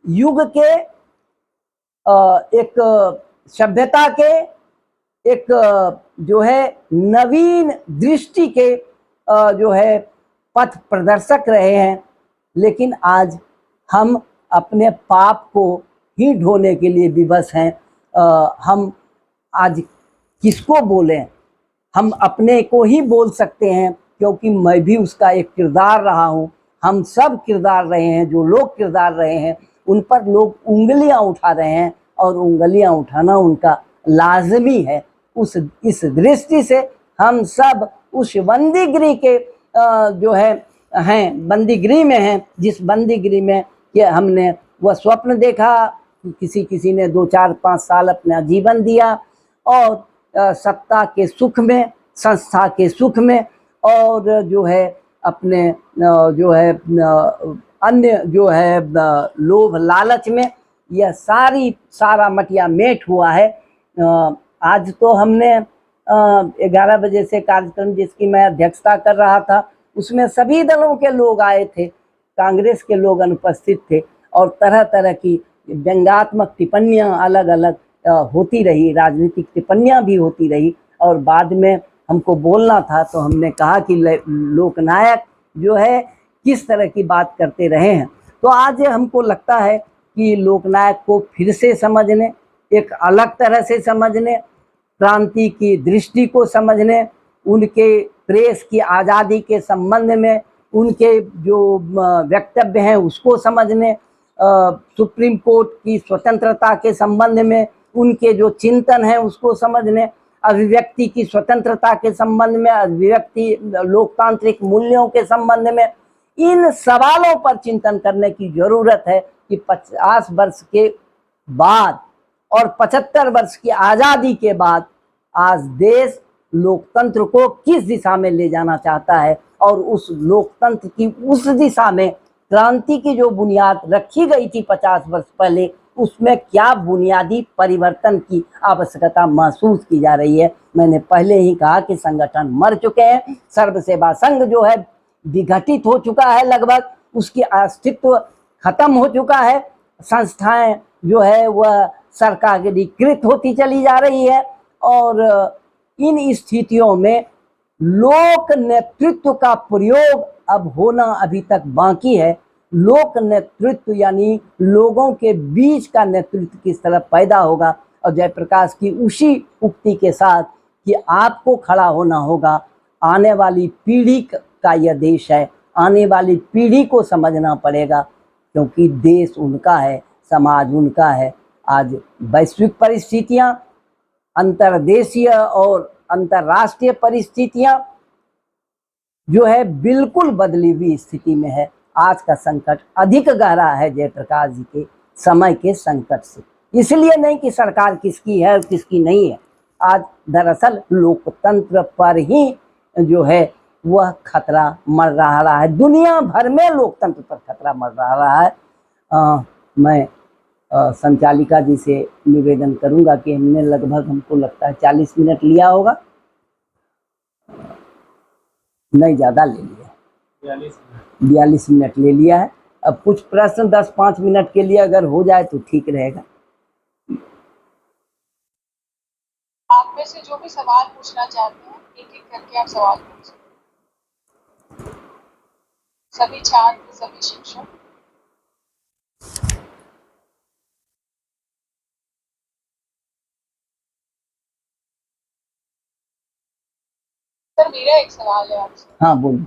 युग के, एक सभ्यता के, एक जो है नवीन दृष्टि के जो है पथ प्रदर्शक रहे हैं। लेकिन आज हम अपने पाप को ही ढोने के लिए विवश हैं। हम आज किसको बोलें? हम अपने को ही बोल सकते हैं, क्योंकि मैं भी उसका एक किरदार रहा हूँ। हम सब किरदार रहे हैं, जो लोग किरदार रहे हैं उन पर लोग उंगलियां उठा रहे हैं और उंगलियां उठाना उनका लाजमी है। इस दृष्टि से हम सब उस बंदीगिरी के जो है हैं, बंदीगिरी में हैं, जिस बंदीगिरी में कि हमने वह स्वप्न देखा, किसी ने 2-4-5 साल अपना जीवन दिया और सत्ता के सुख में, संस्था के सुख में और जो है अपने जो है अन्य जो है लोभ लालच में, यह सारा मटिया मेट हुआ है। आज तो हमने 11 बजे से कार्यक्रम जिसकी मैं अध्यक्षता कर रहा था, उसमें सभी दलों के लोग आए थे, कांग्रेस के लोग अनुपस्थित थे और तरह तरह की व्यंग्यात्मक टिप्पणियाँ अलग अलग होती रही, राजनीतिक टिप्पणियाँ भी होती रही। और बाद में हमको बोलना था तो हमने कहा कि लोकनायक जो है किस तरह की बात करते रहे हैं। तो आज हमको लगता है कि लोकनायक को फिर से समझने, एक अलग तरह से समझने क्रांति की दृष्टि को समझने, उनके प्रेस की आज़ादी के संबंध में उनके जो वक्तव्य हैं उसको समझने, सुप्रीम कोर्ट की स्वतंत्रता के संबंध में उनके जो चिंतन हैं उसको समझने, अभिव्यक्ति की स्वतंत्रता के संबंध में, अभिव्यक्ति लोकतांत्रिक मूल्यों के संबंध में, इन सवालों पर चिंतन करने की जरूरत है कि 50 वर्ष के बाद और 75 वर्ष की आज़ादी के बाद आज देश लोकतंत्र को किस दिशा में ले जाना चाहता है और उस लोकतंत्र की उस दिशा में क्रांति की जो बुनियाद रखी गई थी 50 वर्ष पहले, उसमें क्या बुनियादी परिवर्तन की आवश्यकता महसूस की जा रही है। मैंने पहले ही कहा कि संगठन मर चुके हैं, सर्व सेवा संघ जो है विघटित हो चुका है, लगभग उसकी अस्तित्व खत्म हो चुका है, संस्थाएं जो है वह सरकारीकृत होती चली जा रही है और इन स्थितियों में लोक नेतृत्व का प्रयोग अब होना अभी तक बाकी है। लोक नेतृत्व यानी लोगों के बीच का नेतृत्व किस तरह पैदा होगा, और जयप्रकाश की उसी उक्ति के साथ कि आपको खड़ा होना होगा, आने वाली पीढ़ी का यह देश है, आने वाली पीढ़ी को समझना पड़ेगा क्योंकि देश उनका है, समाज उनका है। आज वैश्विक परिस्थितियां, अंतर्देशीय और अंतर्राष्ट्रीय परिस्थितियां जो है बिल्कुल बदली हुई स्थिति में है। आज का संकट अधिक गहरा है जयप्रकाश जी के समय के संकट से, इसलिए नहीं कि सरकार किसकी है और किसकी नहीं है। आज दरअसल लोकतंत्र पर ही जो है वह खतरा मर रहा है, दुनिया भर में लोकतंत्र पर खतरा मर रहा है। मैं संचालिका जी से निवेदन करूंगा कि हमने लगभग, हमको लगता है 40 मिनट लिया होगा, नहीं ज़्यादा ले लिया, 42 मिनट ले लिया है। अब कुछ प्रश्न 10-5 मिनट के लिए अगर हो जाए तो ठीक रहेगा। आप में से जो भी सवाल पूछना चाहते हैं एक एक करके आप सवाल पूछिए। सभी छात्र, सभी शिक्षक। सर मेरा एक सवाल है आपसे। हाँ बोलिए।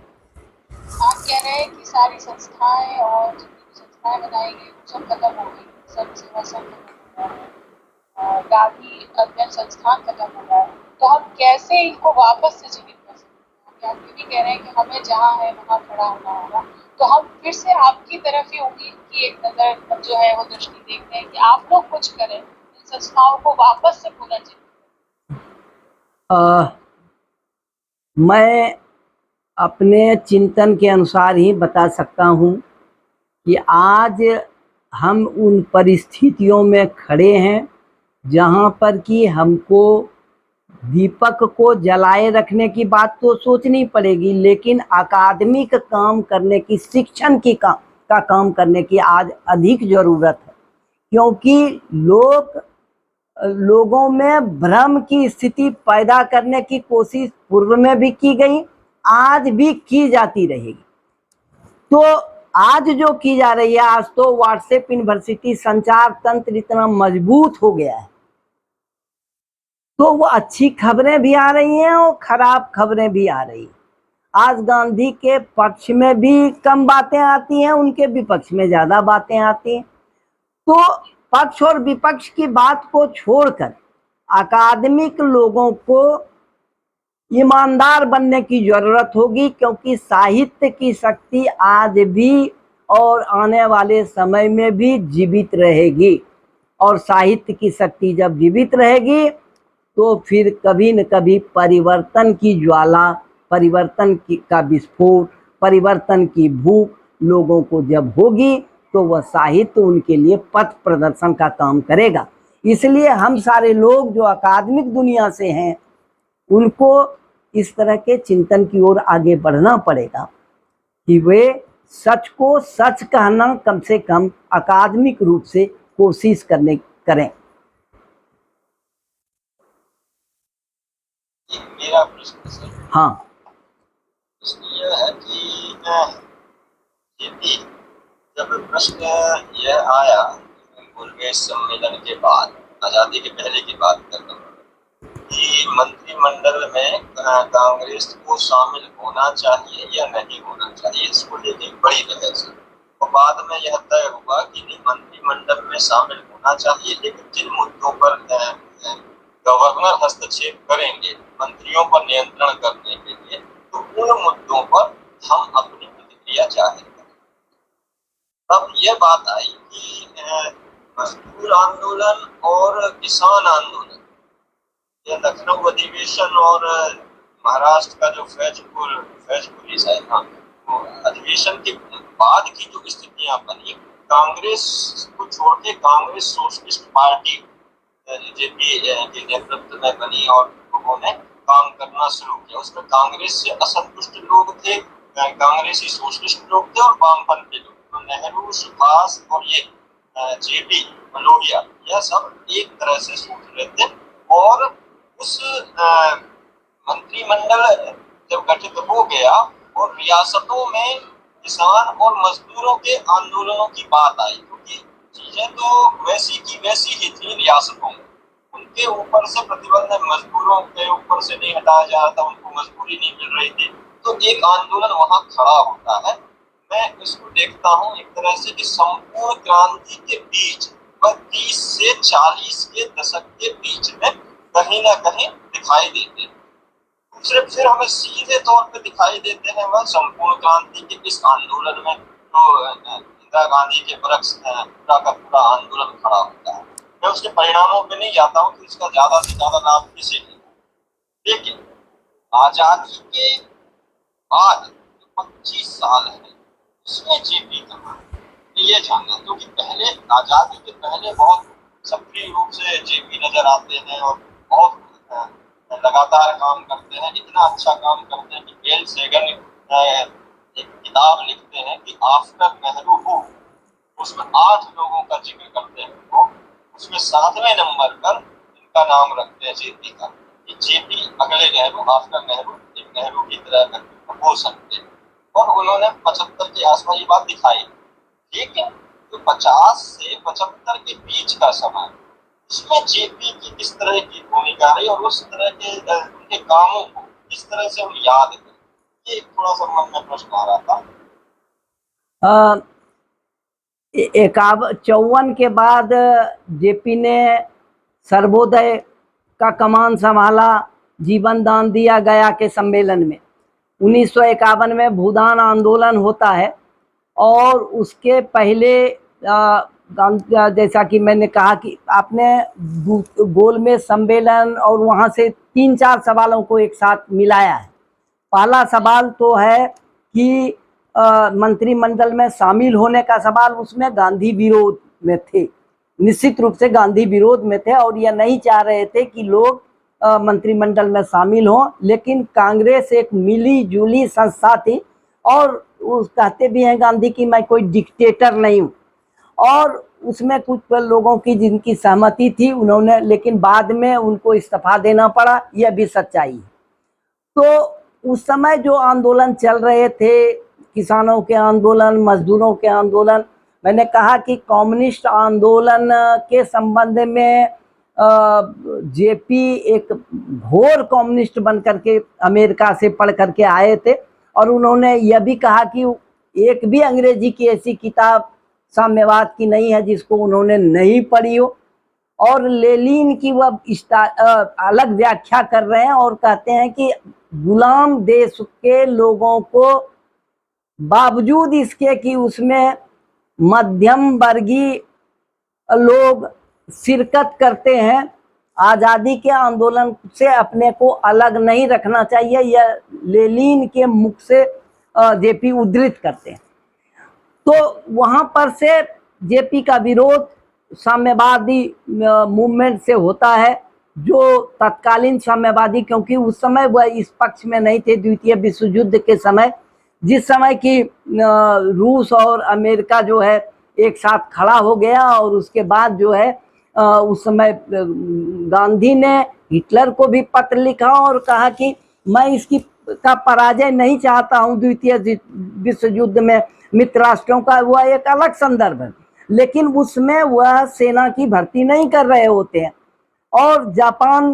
आप कह रहे हैं कि सारी संस्थाएं और जितनी भी संस्थाएं बनाई गई वो सब खत्म हो गई, सर्व सेवा संघ खत्म हो गया है, गांधी अध्ययन संस्थान खत्म हो गया है, तो हम कैसे इनको वापस से जीवित कर सकते हैं? आप ये भी कह रहे हैं कि हमें जहाँ है वहाँ खड़ा होना होगा, तो हम फिर से आपकी तरफ ही उम्मीद की एक नजर जो है वो दृष्टि देखते हैं कि आप लोग कुछ करें इन संस्थाओं को वापस से पुनर्जीवित करें। मैं अपने चिंतन के अनुसार ही बता सकता हूँ कि आज हम उन परिस्थितियों में खड़े हैं जहाँ पर कि हमको दीपक को जलाए रखने की बात तो सोचनी पड़ेगी, लेकिन अकादमिक काम करने की, शिक्षण की का काम करने की आज अधिक ज़रूरत है, क्योंकि लोगों में भ्रम की स्थिति पैदा करने की कोशिश पूर्व में भी की गई, आज भी की जाती रहेगी। तो आज जो की जा रही है, आज तो व्हाट्सएप यूनिवर्सिटी संचार तंत्र इतना मजबूत हो गया है, तो वो अच्छी खबरें भी आ रही हैं और खराब खबरें भी आ रही हैं। आज गांधी के पक्ष में भी कम बातें आती हैं, उनके विपक्ष में ज़्यादा बातें आती हैं। तो पक्ष और विपक्ष की बात को छोड़कर अकादमिक लोगों को ईमानदार बनने की जरूरत होगी, क्योंकि साहित्य की शक्ति आज भी और आने वाले समय में भी जीवित रहेगी, और साहित्य की शक्ति जब जीवित रहेगी तो फिर कभी न कभी परिवर्तन की ज्वाला, परिवर्तन का विस्फोट, परिवर्तन की भूख लोगों को जब होगी तो वह साहित्य उनके लिए पथ प्रदर्शन का काम करेगा। इसलिए हम सारे लोग जो अकादमिक दुनिया से हैं उनको इस तरह के चिंतन की ओर आगे बढ़ना पड़ेगा कि वे सच को सच कहना कम से कम अकादमिक रूप से कोशिश करें। मेरा प्रश्न सर, हाँ, प्रश्न यह है कि यदि जब प्रश्न यह आया मुर्गे सम्मेलन के बाद, आज़ादी के पहले की बात कर रहा हूँ, कि मंत्रिमंडल में कांग्रेस को शामिल होना चाहिए या नहीं होना चाहिए, इसको लेकर बड़ी बहस है। और बाद में यह तय हुआ कि नहीं, मंत्रिमंडल में शामिल होना चाहिए, लेकिन जिन मुद्दों पर गवर्नर हस्तक्षेप करेंगे मंत्रियों पर नियंत्रण करने के लिए, तो उन मुद्दों पर हम अपनी प्रतिक्रिया जाहिर करें। तब ये बात आई कि मजदूर आंदोलन और किसान आंदोलन, ये लखनऊ अधिवेशन और महाराष्ट्र का जो फैजपुरी साइड, हाँ, तो अधिवेशन के बाद की जो स्थितियां बनी, कांग्रेस को छोड़ के कांग्रेस सोशलिस्ट पार्टी जेपी के नेतृत्व में बनी और लोगों ने काम करना शुरू किया। उसमें कांग्रेस से असंतुष्ट लोग थे, कांग्रेसी सोशलिस्ट लोग थे और वामपंथी लोग। तो नेहरू, सुभाष और ये जेपी लोहिया, यह सब एक तरह से सोच रहे थे। और उस मंत्रिमंडल जब गठित हो गया और रियासतों में किसान और मजदूरों के आंदोलनों की बात आई, क्योंकि चीजें तो वैसी की वैसी ही थी रियासतों में, उनके ऊपर से प्रतिबंध मजदूरों के ऊपर से नहीं हटाया जा रहा था, उनको मजदूरी नहीं मिल रही थी, तो एक आंदोलन वहां खड़ा होता है। मैं इसको देखता हूँ एक तरह से कि संपूर्ण क्रांति के बीच 30 से 40 के दशक के बीच में कहीं ना कहीं दिखाई देते हैं। दूसरे फिर हमें सीधे तौर पे दिखाई देते हैं वह संपूर्ण क्रांति के इस आंदोलन में, तो इंदिरा गांधी के वृक्ष पूरा का पूरा आंदोलन खड़ा होता है। मैं उसके परिणामों पे नहीं जाता हूँ कि इसका ज्यादा से ज्यादा लाभ किसे मिला, लेकिन आजादी के बाद 25 साल है उसमें जेपी कहा ये जानना, क्योंकि पहले आजादी के पहले बहुत सक्रिय रूप से जेपी नजर आते हैं और बहुत लगातार काम करते हैं, इतना अच्छा काम करते हैं कि बेल सेगन एक किताब लिखते हैं कि आफ्टर नेहरू हु, उसमें 8 लोगों का जिक्र करते हैं, तो उसमें 7वें नंबर पर इनका नाम रखते हैं जेपी का, कि जेपी अगले नेहरू, आफ्टर नेहरू, एक नेहरू की तरह हो सकते हैं। और उन्होंने 75 के आसपास ये बात दिखाई, लेकिन जो 50 से 75 के बीच का समय, इसमें जेपी की किस तरह की भूमिका रही और उस तरह के उनके कामों को किस तरह से हम याद करें, ये थोड़ा सा मन में प्रश्न आ रहा था। 51 के बाद जेपी ने सर्वोदय का कमान संभाला, जीवन दान दिया गया के सम्मेलन में। 1951 में भूदान आंदोलन होता है और उसके पहले जैसा कि मैंने कहा कि आपने गोलमेज सम्मेलन और वहाँ से 3-4 सवालों को एक साथ मिलाया है। पहला सवाल तो है कि मंत्रिमंडल में शामिल होने का सवाल, उसमें गांधी विरोध में थे, निश्चित रूप से गांधी विरोध में थे और यह नहीं चाह रहे थे कि लोग मंत्रिमंडल में शामिल हों। लेकिन कांग्रेस एक मिली जुली संस्था थी और उस कहते भी हैं गांधी की मैं कोई डिक्टेटर नहीं हूँ, और उसमें कुछ लोगों की जिनकी सहमति थी उन्होंने, लेकिन बाद में उनको इस्तीफा देना पड़ा, यह भी सच्चाई है। तो उस समय जो आंदोलन चल रहे थे, किसानों के आंदोलन, मजदूरों के आंदोलन, मैंने कहा कि कम्युनिस्ट आंदोलन के संबंध में जेपी एक घोर कम्युनिस्ट बन करके अमेरिका से पढ़ करके आए थे और उन्होंने यह भी कहा कि एक भी अंग्रेजी की ऐसी किताब साम्यवाद की नहीं है जिसको उन्होंने नहीं पढ़ी हो। और लेनिन की वह अलग व्याख्या कर रहे हैं और कहते हैं कि गुलाम देश के लोगों को बावजूद इसके कि उसमें मध्यम वर्गीय लोग शिरकत करते हैं, आज़ादी के आंदोलन से अपने को अलग नहीं रखना चाहिए, यह लेनिन के मुख से जेपी उद्धृत करते हैं। तो वहाँ पर से जेपी का विरोध साम्यवादी मूवमेंट से होता है, जो तत्कालीन साम्यवादी, क्योंकि उस समय वह इस पक्ष में नहीं थे द्वितीय विश्व युद्ध के समय, जिस समय की रूस और अमेरिका जो है एक साथ खड़ा हो गया और उसके बाद जो है उस समय गांधी ने हिटलर को भी पत्र लिखा और कहा कि मैं इसकी का पराजय नहीं चाहता हूं द्वितीय विश्व युद्ध में मित्र राष्ट्रों का, वह एक अलग संदर्भ है, लेकिन उसमें वह सेना की भर्ती नहीं कर रहे होते हैं। और जापान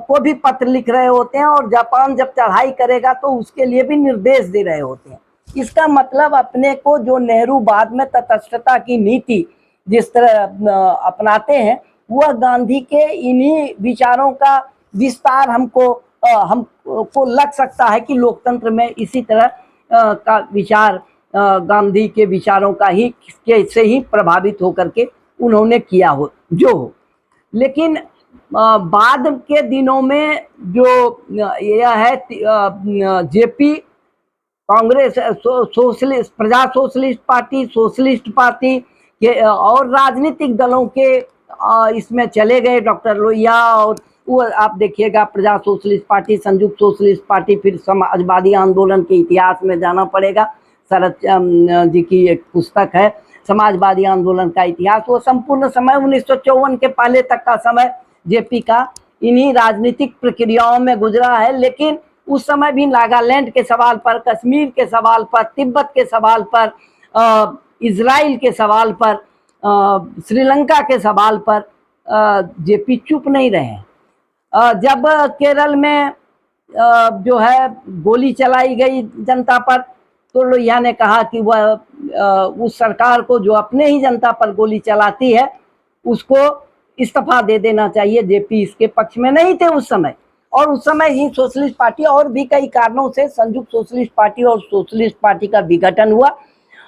को भी पत्र लिख रहे होते हैं, और जापान जब चढ़ाई करेगा तो उसके लिए भी निर्देश दे रहे होते हैं। इसका मतलब अपने को जो नेहरू बाद में तटस्थता की नीति जिस तरह अपनाते हैं, वह गांधी के इन्हीं विचारों का विस्तार हमको लग सकता है कि लोकतंत्र में इसी तरह का विचार गांधी के विचारों का ही से ही प्रभावित होकर के उन्होंने किया हो जो हो। लेकिन बाद के दिनों में जो यह है जेपी कांग्रेस सोशलिस्ट प्रजा सोशलिस्ट पार्टी के और राजनीतिक दलों के इसमें चले गए। डॉक्टर लोहिया और वो आप देखिएगा प्रजा सोशलिस्ट पार्टी, संयुक्त सोशलिस्ट पार्टी, फिर समाजवादी आंदोलन के इतिहास में जाना पड़ेगा। शरद जी की एक पुस्तक है समाजवादी आंदोलन का इतिहास। वो संपूर्ण समय 1954 के पहले तक का समय जेपी का इन्हीं राजनीतिक प्रक्रियाओं में गुजरा है। लेकिन उस समय भी नागालैंड के सवाल पर, कश्मीर के सवाल पर, तिब्बत के सवाल पर, इजराइल के सवाल पर, श्रीलंका के सवाल पर जेपी चुप नहीं रहे। जब केरल में जो है गोली चलाई गई जनता पर, तो लोहिया ने कहा कि वह उस सरकार को जो अपने ही जनता पर गोली चलाती है उसको इस्तीफा दे देना चाहिए। जेपी इसके पक्ष में नहीं थे उस समय, और उस समय ही सोशलिस्ट पार्टी और भी कई कारणों से संयुक्त सोशलिस्ट पार्टी और सोशलिस्ट पार्टी का विघटन हुआ।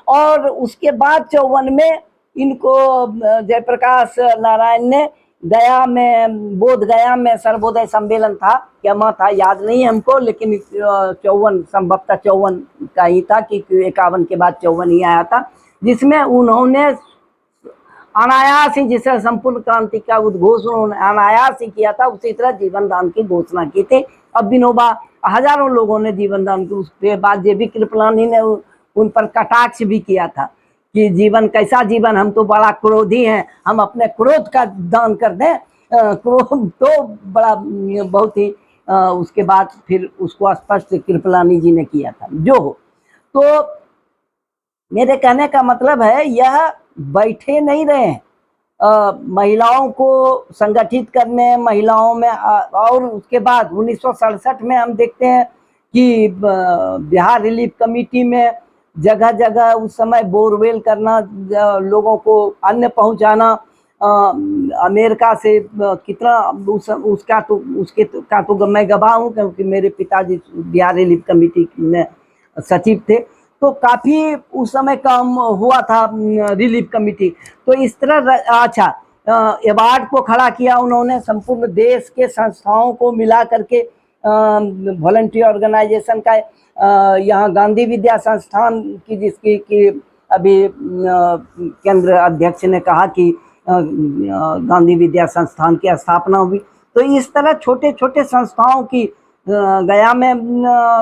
और उसके बाद 54 में इनको जयप्रकाश नारायण ने बोध गया में सर्वोदय सम्मेलन था, क्या माह था याद नहीं हमको, लेकिन 54 संभवतः 54 का ही था कि 51 के बाद 54 ही आया था, जिसमें उन्होंने अनायास ही, जिसे संपूर्ण क्रांति का उद्घोष उन्होंने अनायास ही किया था, उसी तरह जीवन दान की घोषणा की थी। अब विनोबा हजारों लोगों ने जीवन दान की, उसके बाद जेबी कृपलानी ने उन पर कटाक्ष भी किया था कि जीवन कैसा जीवन, हम तो बड़ा क्रोधी हैं, हम अपने क्रोध का दान कर दें। क्रोध तो बड़ा बहुत ही उसके बाद फिर उसको स्पष्ट कृपलानी जी ने किया था जो हो। तो मेरे कहने का मतलब है यह बैठे नहीं रहे हैं महिलाओं को संगठित करने, महिलाओं में और उसके बाद 1967 में हम देखते हैं कि बिहार रिलीफ कमेटी में जगह जगह उस समय बोरवेल करना, लोगों को अन्न पहुंचाना, अमेरिका से कितना उसका तो मैं गवाह हूँ क्योंकि मेरे पिताजी बिहार रिलीफ कमेटी में सचिव थे, तो काफ़ी उस समय काम हुआ था रिलीफ कमेटी। तो इस तरह अच्छा अवार्ड को खड़ा किया उन्होंने, संपूर्ण देश के संस्थाओं को मिला करके वॉलंटियर ऑर्गेनाइजेशन का यहाँ गांधी विद्या संस्थान की, जिसकी कि अभी केंद्र अध्यक्ष ने कहा कि गांधी विद्या संस्थान की स्थापना हुई। तो इस तरह छोटे छोटे संस्थाओं की गया में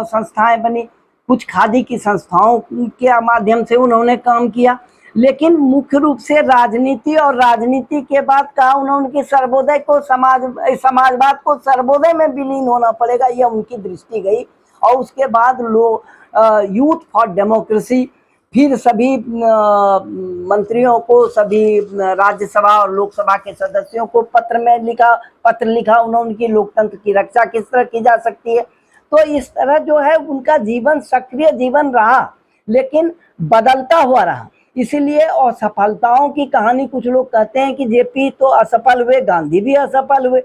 संस्थाएं बनी, कुछ खादी की संस्थाओं के माध्यम से उन्होंने काम किया। लेकिन मुख्य रूप से राजनीति, और राजनीति के बाद कहा उन्होंने कि सर्वोदय को समाजवाद को सर्वोदय में विलीन होना पड़ेगा, यह उनकी दृष्टि गई। और उसके बाद यूथ फॉर डेमोक्रेसी, फिर सभी मंत्रियों को, सभी राज्यसभा और लोकसभा के सदस्यों को पत्र लिखा उन्होंने कि लोकतंत्र की रक्षा किस तरह की जा सकती है। तो इस तरह जो है उनका जीवन सक्रिय जीवन रहा, लेकिन बदलता हुआ रहा। इसीलिए असफलताओं की कहानी, कुछ लोग कहते हैं कि जेपी तो असफल हुए, गांधी भी असफल हुए।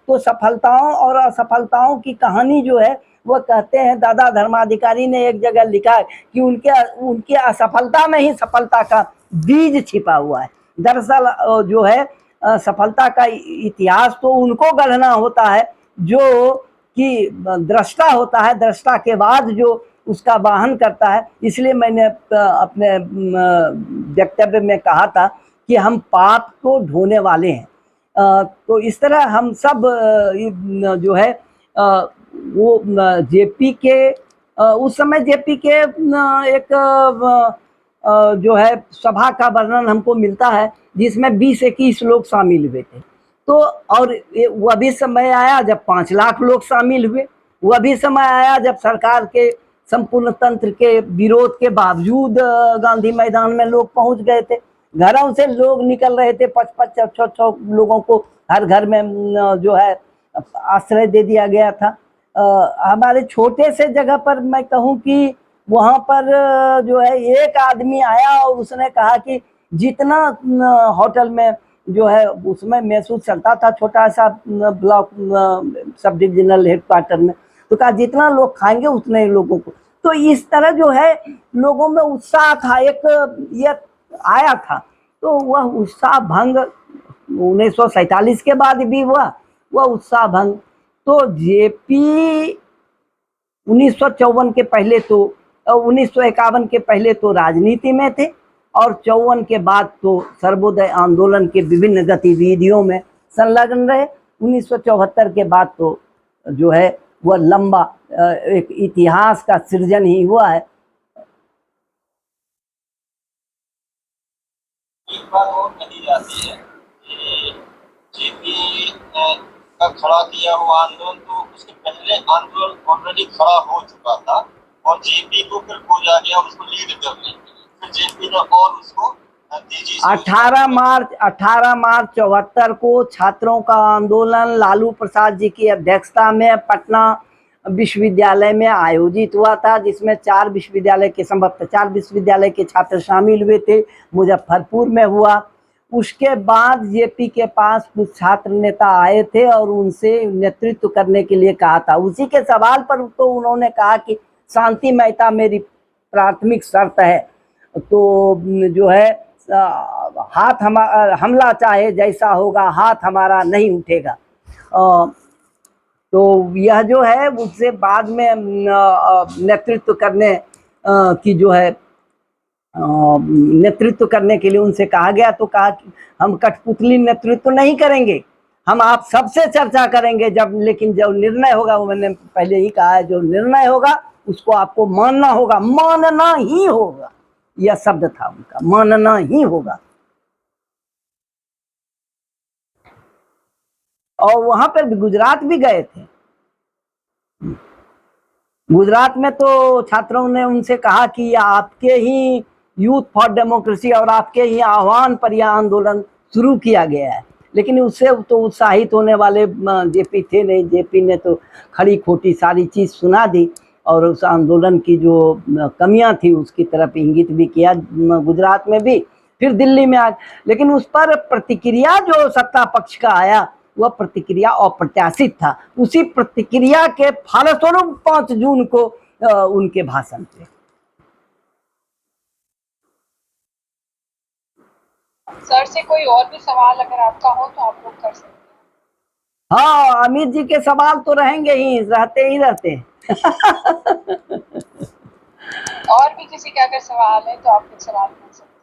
तो सफलताओं और असफलताओं की कहानी जो है वो कहते हैं, दादा धर्माधिकारी ने एक जगह लिखा है कि उनके असफलता में ही सफलता का बीज छिपा हुआ है। दरअसल जो है सफलता का इतिहास तो उनको गढ़ना होता है जो कि दृष्टा होता है, दृष्टा के बाद जो उसका वाहन करता है। इसलिए मैंने अपने वक्तव्य में कहा था कि हम पाप को ढोने वाले हैं। तो इस तरह हम सब जो है वो जेपी के उस समय जेपी के एक जो है सभा का वर्णन हमको मिलता है जिसमें 20-21 लोग शामिल हुए थे। तो और वह भी समय आया जब 5 लाख लोग शामिल हुए, वह भी समय आया जब सरकार के संपूर्ण तंत्र के विरोध के बावजूद गांधी मैदान में लोग पहुंच गए थे। घरों से लोग निकल रहे थे, 5-5 6-6 लोगों को हर घर में जो है आश्रय दे दिया गया था। हमारे छोटे से जगह पर मैं कहूँ कि वहाँ पर जो है एक आदमी आया और उसने कहा कि जितना होटल में जो है उसमें महसूस चलता था, छोटा सा ब्लॉक सब डिविजनल हेडक्वार्टर में, तो कहा जितना लोग खाएंगे उतने लोगों को। तो इस तरह जो है लोगों में उत्साह था, एक ये आया था। तो वह उत्साह भंग 1947 के बाद भी हुआ, वह उत्साह भंग। तो जेपी 1954 के पहले तो 1951 के पहले तो राजनीति में थे और 54 के बाद तो सर्वोदय आंदोलन के विभिन्न गतिविधियों में संलग्न रहे। 1974 के बाद तो जो है वह लंबा एक इतिहास का सृजन ही हुआ है। एक बात और कही जाती है कि जेपी का खड़ा किया हुआ आंदोलन, तो उसके पहले आंदोलन ऑलरेडी खड़ा हो चुका था और जेपी को फिर खोजा गया उसको लीड करने के लिए। फिर जेपी ने और उसको तेजी से 18 मार्च 74 को छात्रों का आंदोलन लालू प्रसाद जी की अध्यक्षता में पटना विश्वविद्यालय में आयोजित हुआ था, जिसमें 4 विश्वविद्यालय के संभवतः 4 विश्वविद्यालय के छात्र शामिल हुए थे। मुजफ्फरपुर में हुआ। उसके बाद जेपी के पास कुछ छात्र नेता आए थे और उनसे नेतृत्व करने के लिए कहा था। उसी के सवाल पर तो उन्होंने कहा कि शांतिमयता मेरी प्राथमिक शर्त है, तो जो है हाथ हमला चाहे जैसा होगा, हाथ हमारा नहीं उठेगा। तो यह जो है उससे बाद में नेतृत्व करने की जो है नेतृत्व करने के लिए उनसे कहा गया, तो कहा कि हम कठपुतली नेतृत्व नहीं करेंगे, हम आप सबसे चर्चा करेंगे जब, लेकिन जो निर्णय होगा, वो मैंने पहले ही कहा है, जो निर्णय होगा उसको आपको मानना होगा, मानना ही होगा। यह शब्द था उनका, मानना ही होगा। और वहां पर भी गुजरात भी गए थे। गुजरात में तो छात्रों ने उनसे कहा कि यह आपके ही यूथ फॉर डेमोक्रेसी और आपके ही आह्वान पर यह आंदोलन शुरू किया गया है। लेकिन उससे तो उत्साहित होने वाले जेपी थे नहीं। जेपी ने तो खड़ी खोटी सारी चीज़ सुना दी और उस आंदोलन की जो कमियां थी उसकी तरफ इंगित भी किया गुजरात में भी, फिर दिल्ली में आ। लेकिन उस पर प्रतिक्रिया जो सत्ता पक्ष का आया वह प्रतिक्रिया अप्रत्याशित था। उसी प्रतिक्रिया के फलस्वरूप 5 जून को उनके भाषण थे। सर से कोई और भी सवाल अगर आपका हो तो आप लोग कर सकते हैं। हाँ, अमित जी के सवाल तो रहेंगे ही, रहते ही रहते हैं। और भी किसी का अगर सवाल है तो आप कुछ सवाल पूछ सकते हैं।